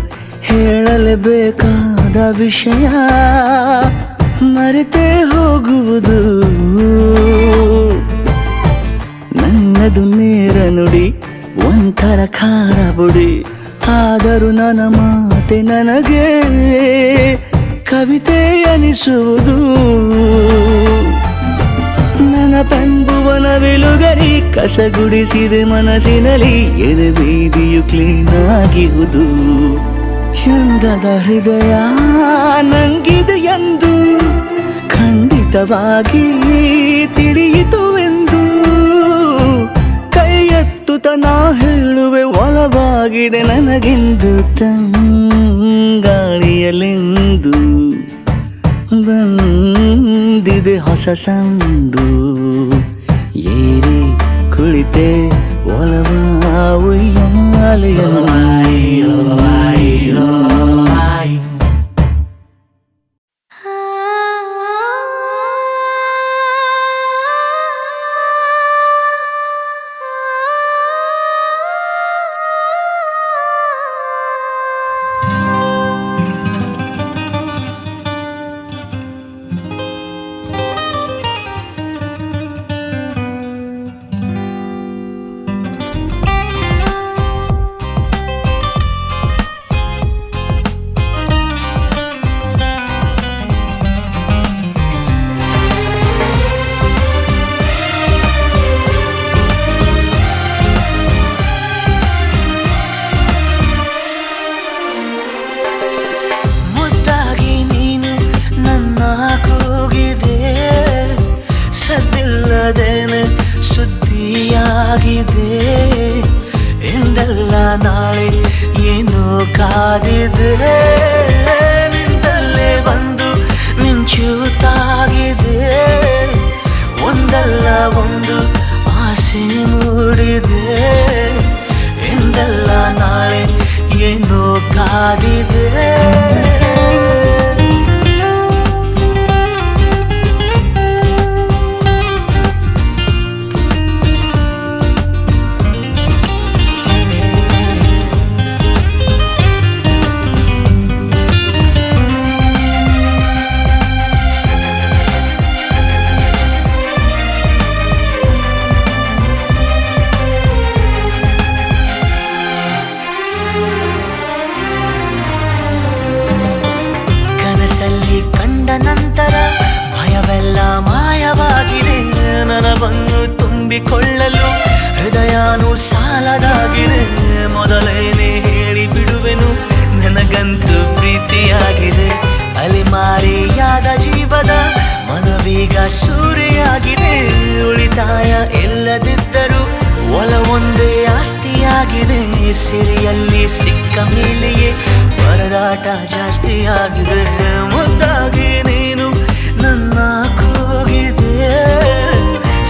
S7: ಹೇಳಲೇಬೇಕಾದ ವಿಷಯ ಮರೆತೇ ಹೋಗುವುದು ನನ್ನದು ನೇರ ನುಡಿ ಒಂಥರ ಖಾರ ಬುಡಿ ಆದರೂ ನನ್ನ ಮಾತೆ ನನಗೆ ಕವಿತೆ ಅನಿಸುವುದು ನನ್ನ ಪಂಬುವನ ವಿಲುಗರಿ ಕಸಗುಡಿಸಿದೆ ಮನಸ್ಸಿನಲ್ಲಿ ಎದೆ ಬೀದಿಯು ಕ್ಲೀನ್ ಆಗಿರುವುದು ಚಂದದ ಹೃದಯ ನಂಗಿದೆ ಎಂದು ಖಂಡಿತವಾಗಿ ತಿಳಿಯಿತುವೆಂದು ಕೈ ಎತ್ತುತ್ತ ನಾ ಹೇಳುವೆ ಒಲವಾಗಿದೆ ನನಗೆಂದು ತಂಗಾಳಿಯಲೆಂದು ಬಂದಿದೆ ಹೊಸ ಸಾಂಡು ಏರಿ ಕುಳಿತೆ ಒಲವ ಉಯ್ಯಾಲೆಯನ್ನು ಸುದ್ದಿಯಾಗಿದೆ ಎಂದೆಲ್ಲ ನಾಳೆ ಏನೋ ಕಾದಿದೆ ನಿಂದಲ್ಲೇ ಬಂದು ಮಿಂಚುತ್ತಾಗಿದೆ ಒಂದಲ್ಲ ಒಂದು ಆಸೆ ಮೂಡಿದೆ ಎಂದೆಲ್ಲ ನಾಳೆ ಏನೋ ಕಾದಿದೆ ಕನಸಲ್ಲಿ ಕಂಡ ನಂತರ ಭಯವೆಲ್ಲ ಮಾಯವಾಗಿದೆ ನನವನ್ನು ತುಂಬಿಕೊಳ್ಳಲು ಹೃದಯನೂ ಸಾಲದಾಗಿದೆ ಮೊದಲೇನೆ ಹೇಳಿ ಬಿಡುವೆನು ನನಗಂತೂ ಪ್ರೀತಿಯಾಗಿದೆ ಅಲೆಮಾರಿಯಾದ ಜೀವದ ಮನವೀಗ ಸೂರೆಯಾಗಿದೆ ಉಳಿತಾಯ ಎಲ್ಲದಿದ್ದರೂ ಒಲವೊಂದೇ ಆಸ್ತಿಯಾಗಿದೆ ಸಿರಿಯಲ್ಲಿ ಸಿಕ್ಕ ಮೇಲೆಯೇ ಪರದಾಟ ಜಾಸ್ತಿಯಾಗಿದೆ ಮುದ್ದಾಗಿ ನೀನು ನನ್ನ ಕೂಗಿದೆ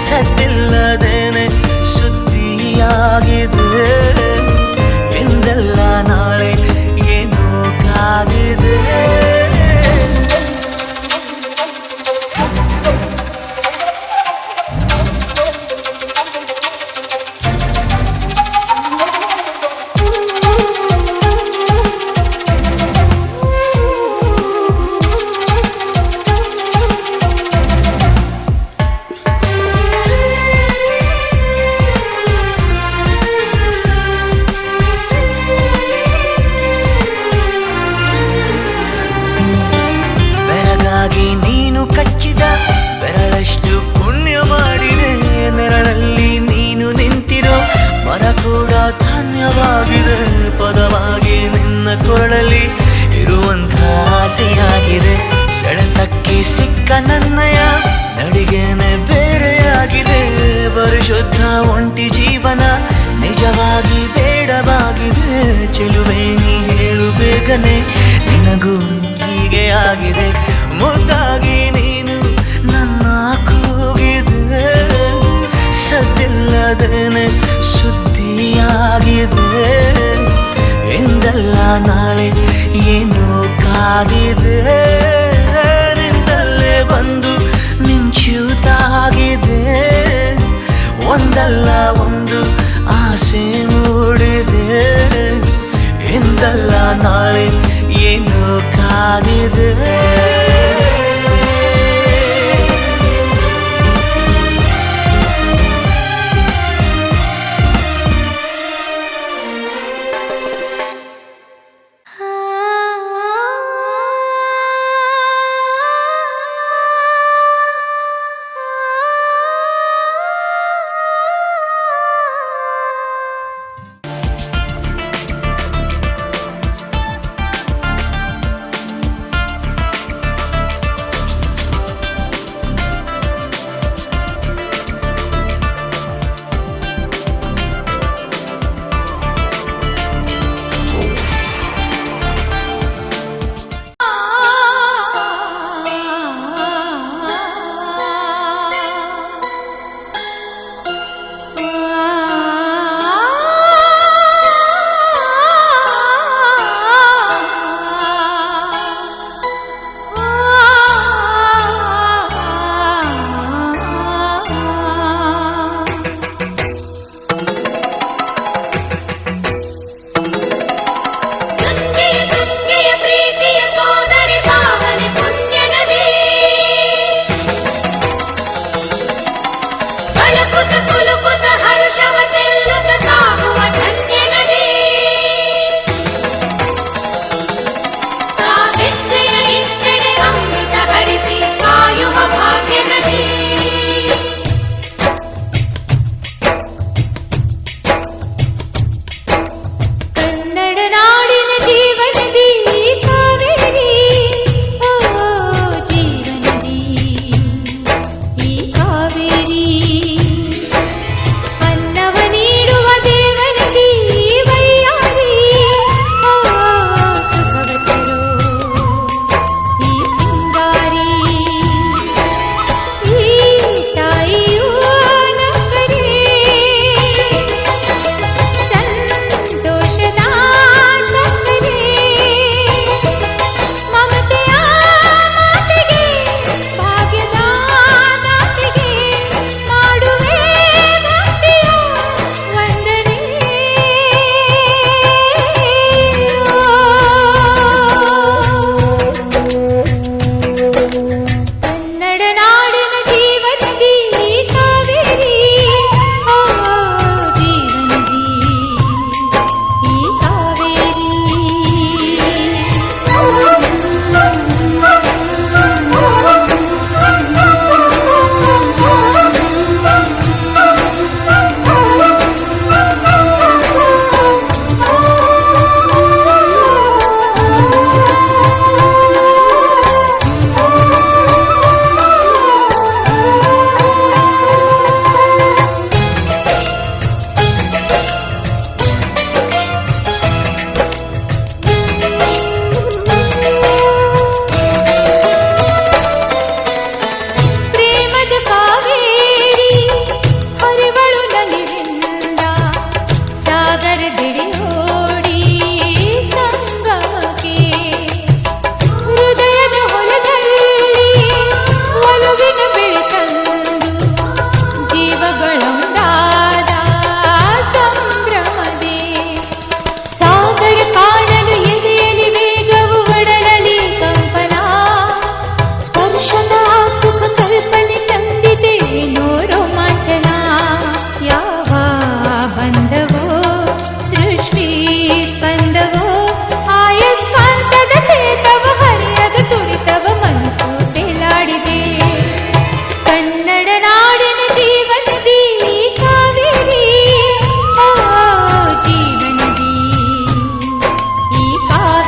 S7: ಸದ್ದಿಲ್ಲದೇನೆ ಸುದ್ದಿಯಾಗಿದೆ ಎಂದೆಲ್ಲ ನಾಳೆ ಏನೋ ಕಾದಿದೆ ಬೆರಗಾಗಿ ನೀನು ಕಚ್ಚಿದ ಬೆರಳಷ್ಟು ಪುಣ್ಯ ಮಾಡಿದೆ ನೆರಳಲ್ಲಿ ನೀನು ನಿಂತಿರೋ ಮರ ಕೂಡ ಧನ್ಯವಾಗಿದೆ ಪದವಾಗಿ ನಿನ್ನ ಕೊರಳಲ್ಲಿ ಇರುವಂಥ ಆಸೆಯಾಗಿದೆ ಸೆಳೆತಕ್ಕೆ ಸಿಕ್ಕ ನನ್ನಯ ನಡಿಗೆನೆ ಬೇರೆಯಾಗಿದೆ ಪರಿಶುದ್ಧ ಒಂಟಿ ಜೀವನ ನಿಜವಾಗಿ ಬೇಡವಾಗಿದೆ ಚೆಲುವೆ ನೀ ಹೇಳು ಬೇಗನೆ ನಿನಗೂ ಹೀಗೆ ಆಗಿದೆ ಮುದ್ದಾಗಿ ನೀನು ನನ್ನ ಕೂಗಿದೆ ಸದ್ದಿಲ್ಲದೇನೆ ಸುದ್ದಿಯಾಗಿದೆ ಎಂದೆಲ್ಲ ನಾಳೆ ಏನೋ ಕಾದಿದೆ ನಿಂದಲ್ಲೇ ಬಂದು ಮಿಂಚುತ್ತಾಗಿದೆ ಒಂದಲ್ಲ ಒಂದು ಆಸೆ ಮೂಡಿದೆ ಎಂದಲ್ಲ ನಾಳೆ ಏನೋ ಕಾದಿದೆ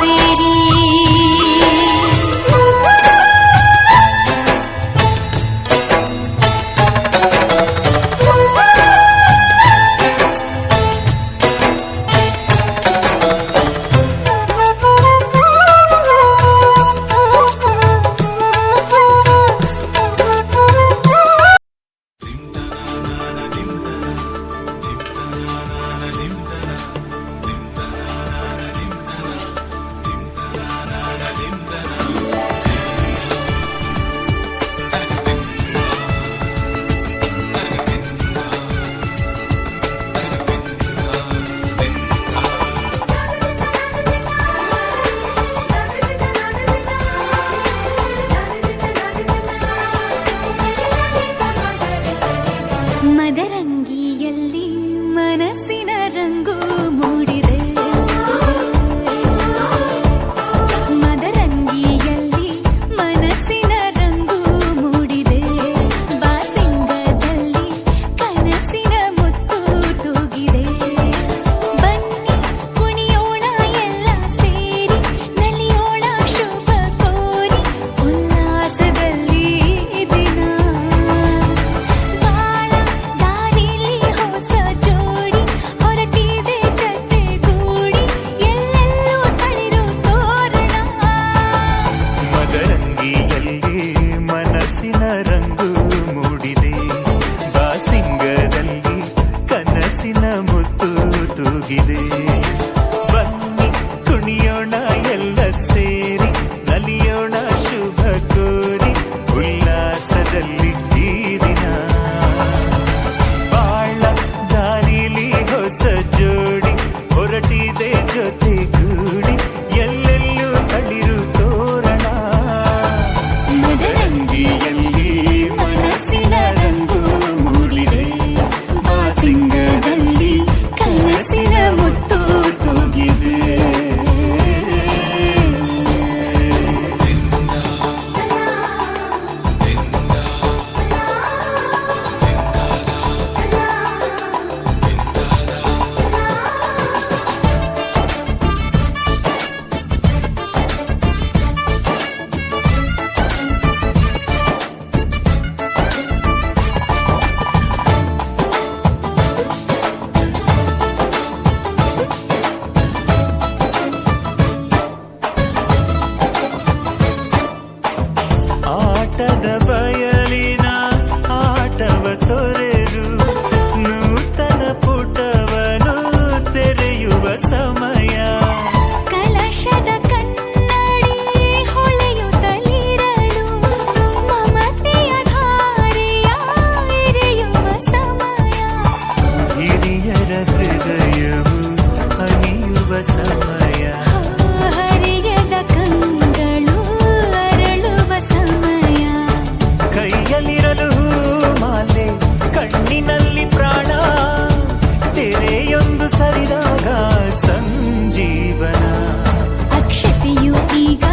S3: ಕಾವೇರಿ ಮದರಂಗಿಯಲ್ಲಿ ಮನಸ್ಸಿನ ರಂಗು ಮೂಡಿದೆ ಮದರಂಗಿಯಲ್ಲಿ ಮನಸ್ಸಿನ ರಂಗು ಮೂಡಿದೆ ಬಾಸಿಂಗದಲ್ಲಿ ಕನಸಿನ ಮುತ್ತು ತೂಗಿದೆ ಬನ್ನಿ ಕುಣಿಯೋಣ ಎಲ್ಲ ಸೇರಿ ನಲಿಯೋಣ ಶುಭ ಕೋರಿ ಉಲ್ಲಾಸದಲ್ಲಿ ದಿನ ಬಾಳ ದಾರಿಲಿ ಹೊಸ ಜೋಡಿ ಹೊರಟಿದೆ ಜೊತೆಗೂಡಿ ಎಲ್ಲೆಲ್ಲೂ ತಳಿರು ತೋರಣ
S7: ಮದರಂಗಿಯಲ್ಲಿ ಮನಸ್ಸಿನ ರಂಗು ಮೂಡಿದೆ ಬಾಸಿಂಗದಲ್ಲಿ ಕನಸಿನ ಮುತ್ತು ತೂಗಿದೆ ಬನ್ನಿ ಕುಣಿಯೋಣ ಎಲ್ಲ ಸೇರಿ ನಲಿಯೋಣ ಶುಭ ಕೋರಿ ಉಲ್ಲಾಸದಲ್ಲಿ ಈ ದಿನ ಬಾಳ ದಾರಿಲಿ ಹೊಸ ಜೋಡಿ ಹೊರಟಿದೆ ಜೊತೆಗೂಡಿ ಎಲ್ಲೆಲ್ಲೂ ತಳಿರು ತೋರಣ ಮದರಂಗಿಯಲ್ಲಿ ಮನಸ್ಸಿನ ರಂಗು ಮೂಡಿದೆ ಬಾಸಿಂಗದಲ್ಲಿ ಕನಸಿನ ಮುತ್ತು ತೂಗಿದೆ ಆಟದ ಬಯಲಿನ ಆಟವ ತೊರೆದು ನೂತನ ಪುಟವನು ತೆರೆಯುವ ಸಮಯ
S3: ಕಲಶದ ಕನ್ನಡಿ ಹೊಳೆಯುತ್ತಲಿರಲು ಮಮತೆಯ ಧಾರೆಯ ಎರೆಯುವ ಸಮಯ
S7: ಹಿರಿಯರ ಹೃದಯವು ಹನಿಯುವ ಸಮಯ
S3: ಹರಿಯದ ಕಂಗಳು ಅರಳುವ ಸಮಯ
S7: ಕೈಯಲ್ಲಿರಲು ಮಾಲೆ ಕಣ್ಣಿನಲ್ಲಿ ಪ್ರಾಣ ತೆರೆಯೊಂದು ಸರಿದಾಗ ಸಂಜೀವನ
S3: ಅಕ್ಷತೆಯು ಈಗ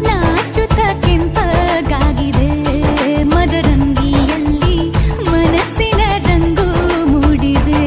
S3: ನಾಚುತ್ತ ಕೆಂಪಗಾಗಿದೆ ಮದರಂಗಿಯಲ್ಲಿ ಮನಸ್ಸಿನ ರಂಗು ಮೂಡಿದೆ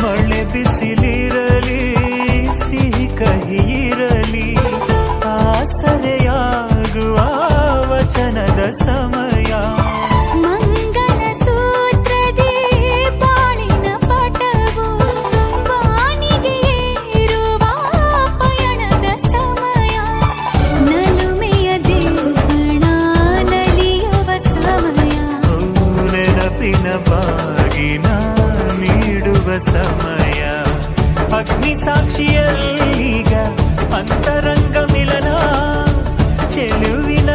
S7: ಮಳೆ ಬಿಸಿಲಿರಲಿ ಸಿಹಿ ಕಹಿ ಇರಲಿ ಆಸರೆಯಾಗುವ ವಚನದ ಸಮಯ
S3: ಮಂಗಲ ಸೂತ್ರದಿ ಬಾಳಿನ ಪಟವು ಬಾನಿಗೆ ಏರುವ ಪಯಣದ ಸಮಯ ನಲುಮೆಯ ದೇವಣ ನಲಿಯುವ ಸಮಯ
S7: ನೆನಪಿನ ಬಾಗಿನ ನೀಡುವ ಸಮಯ ಅಗ್ನಿ ಸಾಕ್ಷಿಯಲ್ಲೀಗ ಅಂತರಂಗ ಮಿಲನ ಚೆಲುವಿನ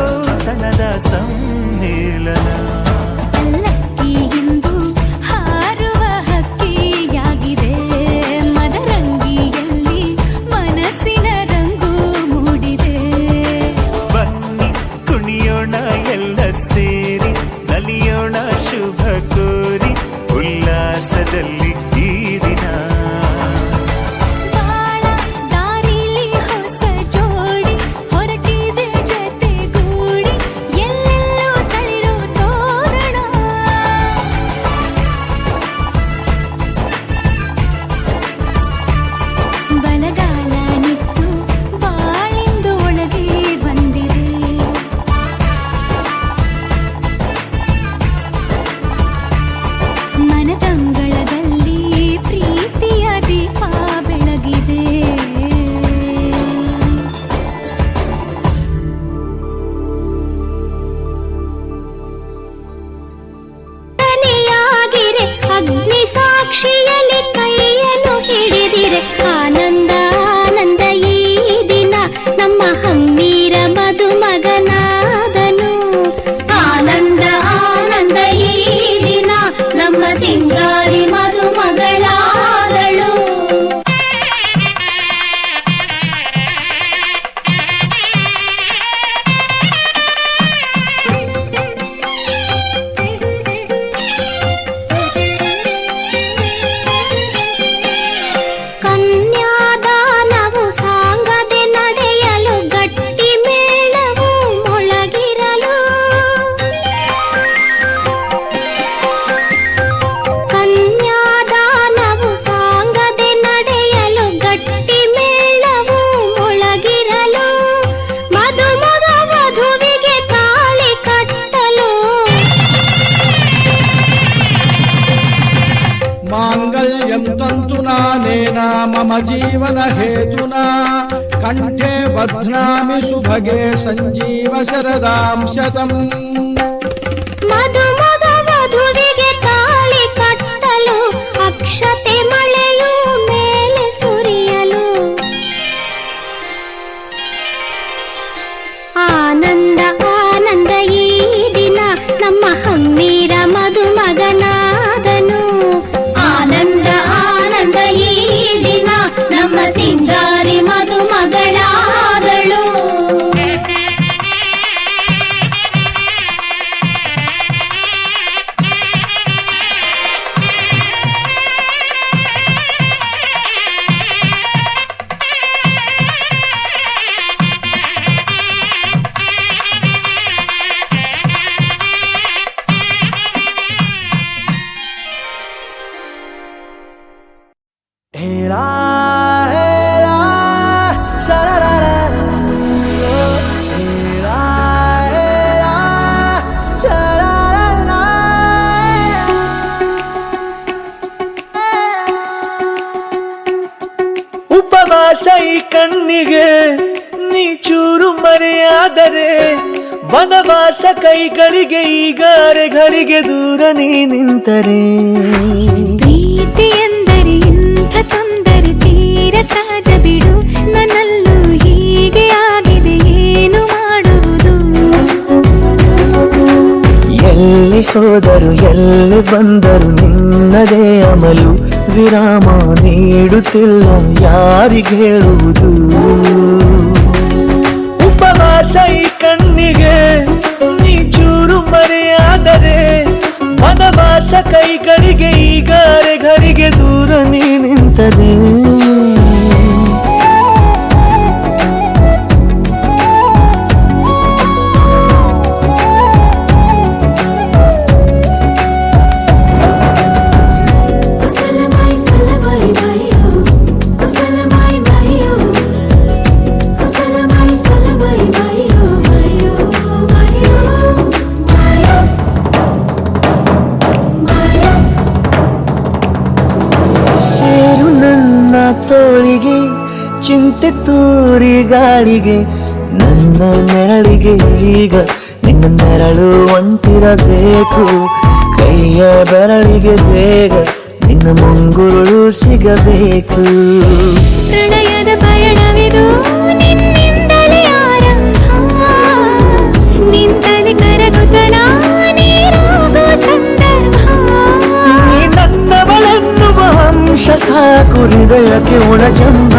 S7: ಔತಣದ ಸಮ್ಮೇಳನ
S3: ಪಲ್ಲಕ್ಕಿ ಎಂದು ಹಾರುವ ಹಕ್ಕಿಯಾಗಿದೆ ಮದರಂಗಿಯಲ್ಲಿ
S8: हेतुना कंठे बध्नामि सुभगे संजीव शरदां शतम्
S3: ಮದುಮಗ ವಧುವಿಗೆ ತಾಳಿ ಕಟ್ಟಲು ಅಕ್ಷತೆ ಮಳೆಯು ಮೇಲೆ ಸುರಿಯಲು ಆನಂದ ಆನಂದ ಈ ದಿನ ನಮ್ಮ ಹಮ್ಮೀರ ಮದುಮಗನಾದನು ಆನಂದ ಆನಂದ ಈ ದಿನ ನಮ್ಮ ಸಿಂಗಾರಿ ಮದುಮಗಳಾದಳು
S7: ಉಪವಾಸ ಈ ಕಣ್ಣಿಗೆ ನೀ ಚೂರು ಮರೆಯಾದರೆ ವನವಾಸ ಕೈಗಳಿಗೆ ಈಗ ಅರೆಗಳಿಗೆ ದೂರ ನೀ ನಿಂತರೆ
S3: ಪ್ರೀತಿ ಎಂದರೆ ಇಂಥ ತೊಂದರೆ ತೀರ ಸಹಜ ಬಿಡು ನನ್ನಲ್ಲೂ ಹೀಗೆ ಆಗಿದೆ ಏನು ಮಾಡುವುದು
S7: ಎಲ್ಲಿ ಹೋದರು ಎಲ್ಲಿ ಬಂದರು ನಿನ್ನದೇ ಅಮಲು ವಿರಾಮ ನೀಡುತ್ತಿಲ್ಲ ಯಾರಿಗೆ ಹೇಳುವುದು ಉಪವಾಸ ಈ ಕಣ್ಣಿಗೆ ನೀ ಚೂರು ಮರೆಯಾದರೆ ವನವಾಸ ಕೈಗಳಿಗೆ ಈಗ ಅರೆಗಳಿಗೆ ದೂರ ನೀ ನಿಂತರೆ ಸೇರು ನನ್ನ ತೋಳಿಗೆ ಚಿಂತೆ ತೂರಿ ಗಾಳಿಗೆ ನನ್ನ ನೆರಳಿಗೆ ಈಗ ನಿನ್ನ ನೆರಳು ಒಂಟಿರಬೇಕು ಕೈಯ ಬೆರಳಿಗೆ ಬೇಗ ನಿನ್ನ ಮುಂಗುರುಳು ಸಿಗಬೇಕು
S3: ಪ್ರಣಯದ ಪಯಣವಿದು ನಿನ್ನಿಂದಲೇ ಆರಂಭ ನಿಂತಲೇ ಕರಗುತ್ತ ನೀರಾಗೋ ಸಂದರ್ಭ
S7: ನೀ ನನ್ನವಳೆನ್ನುವ ಅಂಶ ಸಾಕು ಹೃದಯಕ್ಕೆ ಒಳಜಂಬ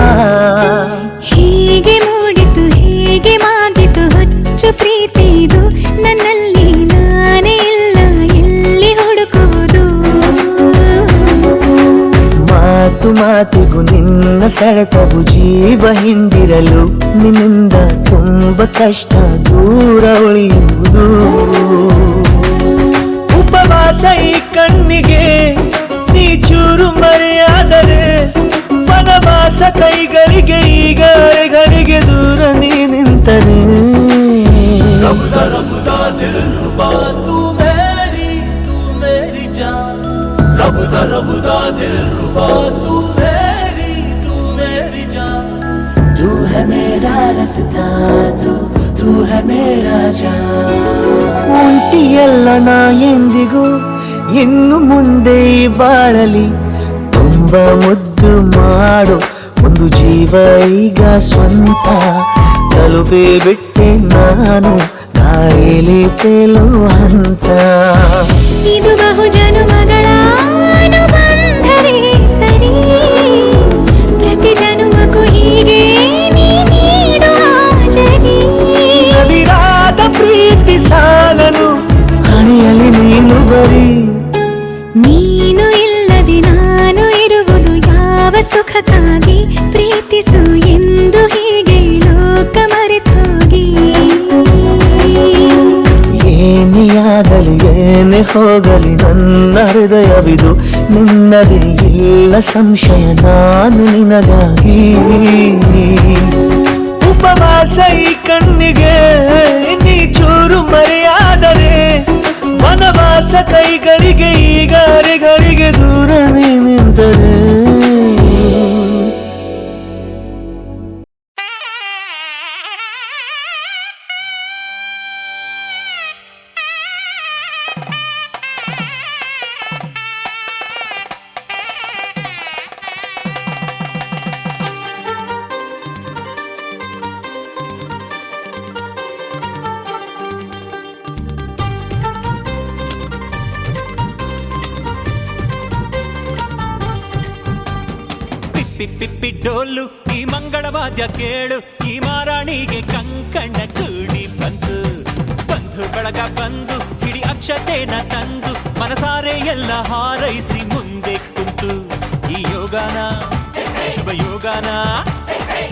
S3: ಹೀಗೆ ಮೂಡಿತು ಹೀಗೆ ಮಾಗಿತು ಹುಚ್ಚು ಪ್ರೀತಿ ಇದು ನನ್ನಲ್ಲಿ ನಾನೇ ಇಲ್ಲ ಎಲ್ಲಿ ಹುಡುಕುವುದು
S7: ಮಾತು ಮಾತಿಗೂ ನಿನ್ನ ಸೆಳೆತವು ಜೀವ ಹಿಂದಿರಲು ನಿನ್ನಿಂದ ತುಂಬ ಕಷ್ಟ ದೂರ ಉಳಿಯುವುದು ಉಪವಾಸ ಈ ಕಣ್ಣಿಗೆ ನೀ ಚೂರು ಮರೆಯಾದರೆ ವನವಾಸ ಕೈಗಳಿಗೆ ಈಗ ಅರೆಗಳಿಗೆ ದೂರ ನೀ ನಿಂತರೆ ಒಂಟಿಯಲ್ಲ ನಾ ಎಂದಿಗೂ ಇನ್ನು ಮುಂದೆ ಬಾಳಲಿ ತುಂಬ ಮುದ್ದು ಮಾಡು ಒಂದು ಜೀವ ಈಗ ಸ್ವಂತ ತಲುಪೇ ಬಿಟ್ಟೆ ನಾನು ಕಾಯಿಲೆ ತೇಲುವ ಹಂತ
S3: ಇದು ಬಹು ಜನುಮಗಳ ಅನುಬಂಧವೇ ಸರಿ ಪ್ರತಿ ಜನುಮಕ್ಕೂ ಹೀಗೆ ನೀ ನೀಡುವ ಜರಿ
S7: ಅವಿರಾದ ಪ್ರೀತಿ ಸಾಲನು ಹಣೆಯಲ್ಲಿ ನೀನು ಬರೀ
S3: ನೀನು ಇಲ್ಲದೆ ನಾನು ಇರುವುದು ಯಾವ ಸುಖಕ್ಕಾಗಿ ಪ್ರೀತಿಸು ಎಂದು ಹೀಗೆ ಲೋಕ ಮರೆತೋಗಿ
S7: ಏನಿಯಾಗಲಿ ಏನೇ ಹೋಗಲಿ ನನ್ನ ಹೃದಯವಿದು ನಿನ್ನದೇ ಇಲ್ಲ ಸಂಶಯ ನಾನು ನಿನಗಾಗಿ ಉಪವಾಸ ಈ ಕಣ್ಣಿಗೆ ನೀ ಚೂರು ಮರೆಯಾದರೆ ವನವಾಸ ಕೈಗಳಿಗೆ ಈಗ ಅರೆಗಳಿಗೆ ದೂರ ನೀ ನಿಂತರೆ
S1: ಪಿಪ್ಪಿ ಡೋಲು ಈ ಮಂಗಳವಾದ್ಯ ಕೇಳು ಈ ಮಾರಾಣಿಗೆ ಕಂಕಣ ಕೂಡಿ ಬಂತು ಬಂಧು ಬಳಗ ಬಂದು ಹಿಡಿ ಅಕ್ಷತೆನ ತಂದು ಮನಸಾರೆ ಎಲ್ಲ ಹಾರೈಸಿ ಮುಂದೆ ಕುಂತು ಈ ಯೋಗಾನ ಶುಭ ಯೋಗಾನ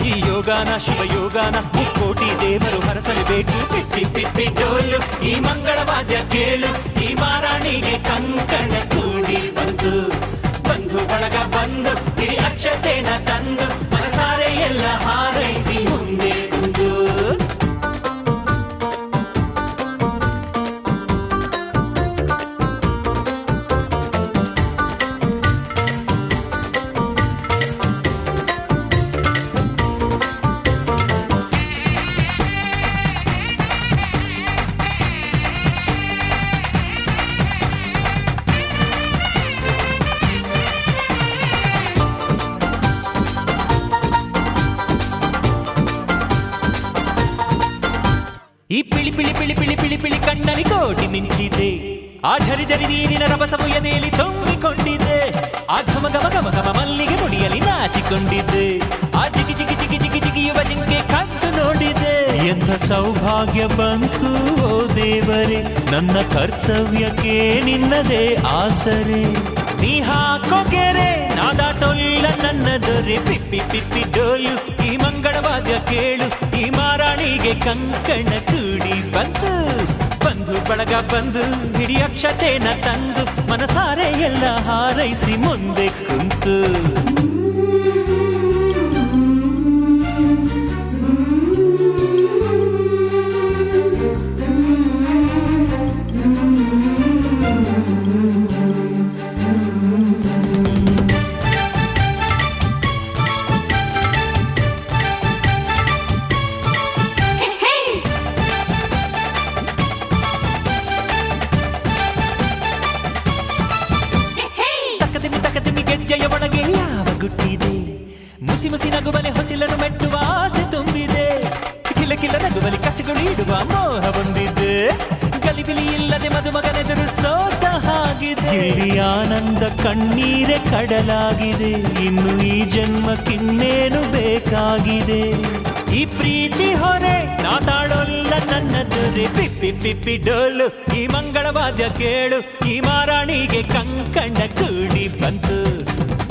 S1: ಈ ಯೋಗಾನ ಶುಭ ಯೋಗಾನ ಮುಕ್ಕೋಟಿ ದೇವರು ಹರಸಲೇಬೇಕು ಪಿಪ್ಪಿ ಡೋಲು ಈ ಮಂಗಳವಾದ್ಯ ಕೇಳು ಈ ಮಾರಾಣಿಗೆ ಕಂಕಣ ಕೂಡಿ ಬಂತು ಬಂಧು ಬಳಗ ಬಂದು ಹಿಡಿ ಅಕ್ಷತೆನ ತಂದು ಮನಸಾರೆ ಎಲ್ಲ ಹಾರೈಸಿ ಮುಂದೆ ಕುಂತು ಈ ಪಿಳಿ ಪಿಳಿ ಪಿಳಿ ಪಿಳಿ ಪಿಳಿ ಪಿಳಿ ಕಣ್ಣಲ್ಲಿ ಕೋಟಿ ಮಿಂಚಿದೆ ಆ ಝರಿ ಝರಿ ನೀರಿನ ರಭಸವು ಎದೆಯಲ್ಲಿ ತುಂಬಿಕೊಂಡಿದ್ದೆ ಆ ಘಮ ಘಮ ಘಮ ಘಮ ಮಲ್ಲಿಗೆ ಮುಡಿಯಲ್ಲಿ ನಾಚಿಕೊಂಡಿದ್ದೆ ಆ ಜಿಗಿ ಜಿಗಿ ಜಿಗಿ ಜಿಗಿ ಜಿಗಿಯುವ ಜಿಂಕೆ ಕದ್ದು ನೋಡಿದೆ ಎಂಥ ಸೌಭಾಗ್ಯ ಬಂತು ಓ ದೇವರೇ ನನ್ನ ಕರ್ತವ್ಯಕ್ಕೆ ನಿನ್ನದೇ ಆಸರೆ ನೀ ಹಾಕೋ ಗೆರೆ ನಾದಾಟೊಲ್ಲ ನನ್ನ ದೊರೆ ಪಿಪ್ಪಿ ಪಿಪ್ಪಿ ಡೋಲು ಈ ಮಂಗಳವಾದ್ಯ ಕೇಳು ಈ ಮಾರಾಣಿಗೆ ಕಂಕಣ ಕೂಡಿ ಬಂತು ಬಂಧು ಬಳಗ ಬಂದು ಹಿಡಿ ಅಕ್ಷತೆನ ತಂದು ಮನಸಾರೆ ಎಲ್ಲ ಹಾರೈಸಿ ಮುಂದೆ ಕುಂತು ಗೆಜ್ಜೆಯ ಒಳಗೆ ಯಾವ ಗುಟ್ಟಿದೆ ಮುಸಿ ಮುಸಿ ನಗುವಲೆ ಹೊಸಿಲನ್ನು ಮೆಟ್ಟುವ ಆಸೆ ತುಂಬಿದೆ ಕಿಲ ಕಿಲ ನಗುವಲಿ ಕಚ್ಚಗಳು ಇಡುವ ಮೋಹ ಬಂದಿದೆ ಗಲಿಬಿಲಿ ಇಲ್ಲದೆ ಮದುಮಗನೆದುರು ಸೋತ ಹಾಗಿದೆ ಇಲ್ಲಿ ಆನಂದ ಕಣ್ಣೀರೆ ಕಡಲಾಗಿದೆ ಇನ್ನು ಈ ಜನ್ಮಕ್ಕಿನ್ನೇನು ಬೇಕಾಗಿದೆ ಈ ಪ್ರೀತಿ ಹೊರೆ ನಾತಾಡೋಲ್ಲ ನನ್ನ ದೊರೆ ಪಿಪ್ಪಿ ಪಿಪ್ಪಿ ಡೋಲು ಈ ಮಂಗಳವಾದ್ಯ ಕೇಳು ಈ ಮಾರಾಣಿಗೆ ಕಂಕಣ ಕೂಡಿ ಬಂತು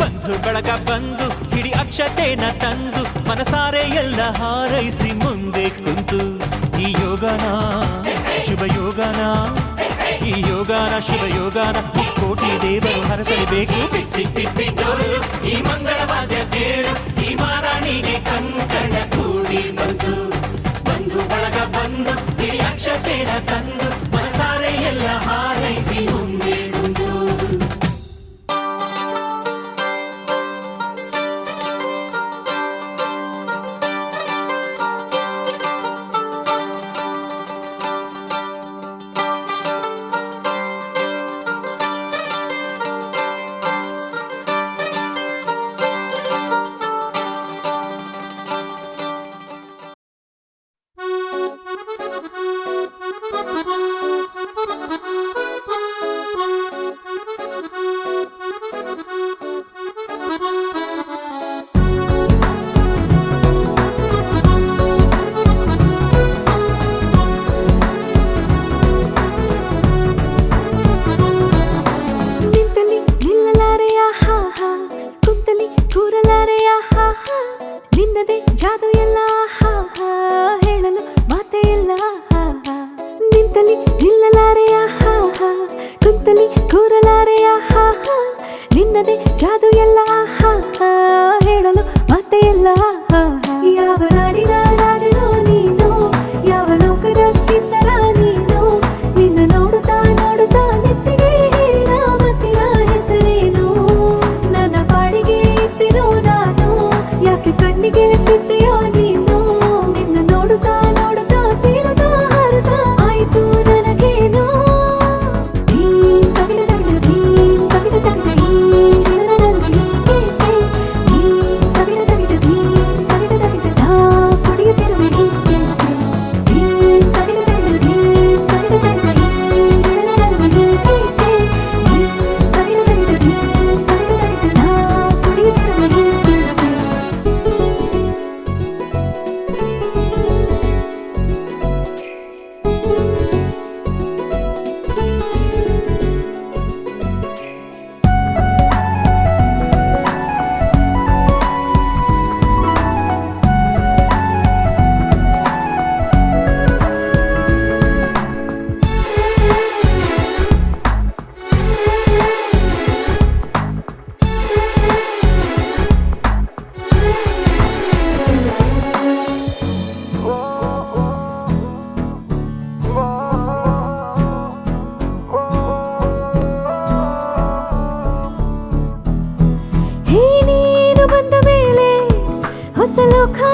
S1: ಬಂಧು ಬಳಗ ಬಂದು ಹಿಡಿ ಅಕ್ಷತೆನ ತಂದು ಮನಸಾರೆ ಎಲ್ಲ ಹಾರೈಸಿ ಮುಂದೆ ಕುಂತು ಈ ಯೋಗನ ಶುಭ ಯೋಗನ ಈ ಯೋಗಾನ ಶುಭ ಯೋಗಾನ ಕೋಟಿ ದೇವರು ಹರಸಲೇಬೇಕು ಪಿಪ್ಪಿ ಪಿಪ್ಪಿ ಡೋಲು ಈ ಮಂಗಳವಾದ್ಯ ಕೇಳು ಈ ಮಾರಾಣಿಗೆ ಕಂಕಣ ಕೂಡಿ ಬಂತು ಬಂಧು ಬಳಗ ಬಂದು ಹಿಡಿ ಅಕ್ಷತೆನ ತಂದು ಮನಸಾರೆ ಎಲ್ಲ ಹಾರೈಸಿ ಮುಂದೆ ಕುಂತು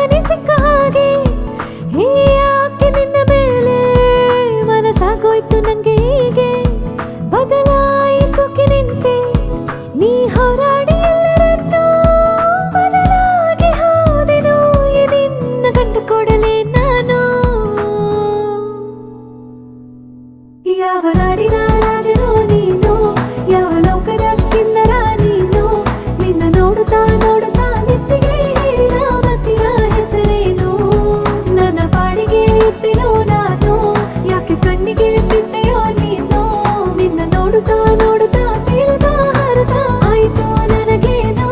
S3: ತಾನೇ ಸಿಕ್ಕ ಹಾಗೆ ಹೇ ಯಾಕೆ ನಿನ್ನ ಮೇಲೆ ಮನಸ್ಸಾಗೋಯ್ತು ನಂಗೆ ಹೀಗೆ ಬದಲಾಯಿಸೋಕೆ ನಿಂತೆ ನೀ ಹೋರಾಡಿ ಎಲ್ಲರನ್ನೂ ಬದಲಾಗಿ ಹೋದೆನು ಈ ನಿನ್ನ ಗಂಟು ಕೊಡಲೇ ನಾನು ಯಾವ ನಾಡಿನ ರಾಜನು ನೀನು ಯಾವ ಲೋಕದ ಕಿನ್ನರ ನೀನು ನಿನ್ನ ನೋಡುತ್ತಾ ನೋಡುತ್ತಾ ನೆತ್ತಿಗೆ ಏರಿದ ಮತ್ತಿನ ಹೆಸರೇನು ನನ್ನ ಪಾಡಿಗೆ ಇದ್ದೆನೋ ನಾನು ಯಾಕೆ ಕಣ್ಣಿಗೆ ಬಿದ್ದೆಯೋ ನೀನು ನಿನ್ನ ನೋಡುತ್ತಾ ನೋಡುತ್ತಾ ತೇಲುತ್ತಾ ಹಾರುತ್ತಾ ಆಯ್ತು ನನಗೇನೋ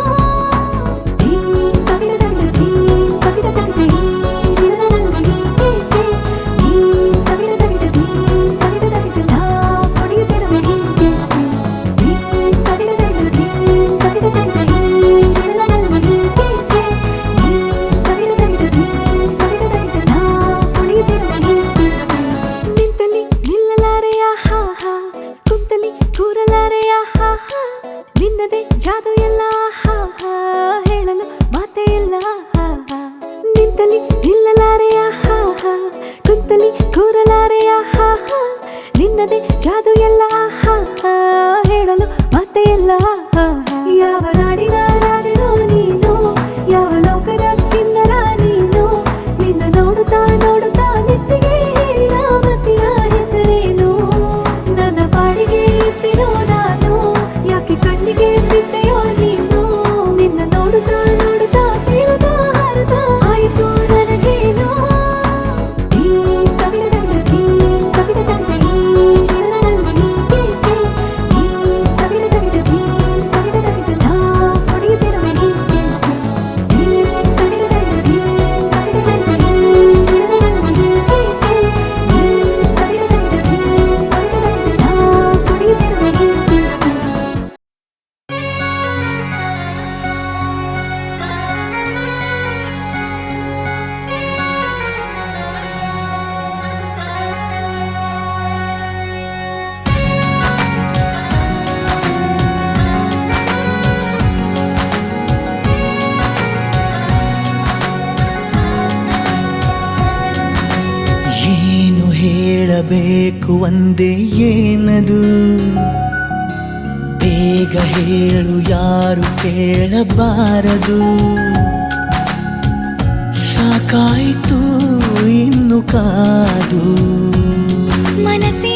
S3: ನಿಂತಲ್ಲಿ ನಿಲ್ಲಲಾರೆಯ ಹಾ ಹಾ ಕುಂತಲಿ ಕೂರಲಾರೆಯ ಹಾ ಹಾ ನಿನ್ನದೇ ಜಾದು ಎಲ್ಲ ಹಾ ಹಾ ಹೇಳಲು ಮಾತೇ ಇಲ್ಲ ಹಾ ಹಾ ನಿಂತಲಿ ನಿಲ್ಲಲಾರೆಯ ಹಾ ಹಾ ಕುಂತಲಿ ಕೂರಲಾರೆಯ ಹಾ ಹಾ ನಿನ್ನದೇ ಜಾದು ಎಲ್ಲ ಹಾ ಹಾ ಹೇಳಲು ಮಾತೇ ಇಲ್ಲ ಹಾ ಹಾ ಯಾವ ನಾಡಿನ ರಾಜನು ನೀನು ಯಾವ ಲೋಕದ ಕಿನ್ನರ ನೀನು ನಿನ್ನ ನೋಡುತ್ತಾ ನೋಡುತ್ತಾ ನೆತ್ತಿಗೆ ಏರಿದ ಮತ್ತಿನ ಹೆಸರೇನು ನನ್ನ ಪಾಡಿಗೆ ಇದ್ದೆನೋ ನಾನು ಯಾಕೆ ಕಣ್ಣಿಗೆ ಬಿದ್ದೆಯೋ ನೀನು ನಿನ್ನ ನೋಡುತ್ತಾ ನೋಡುತ್ತಾ ತೇಲುತ್ತಾ ಹಾರುತ್ತಾ ಆಯ್ತು ನನಗೇನೋ
S7: ಏನು ಹೇಳಬೇಕು ಒಂದೇ ಏನದು ಬೇಗ ಹೇಳು ಯಾರು ಕೇಳಬಾರದು ಸಾಕಾಯಿತು ಇನ್ನು ಕಾದು
S3: ಮನಸ್ಸೇ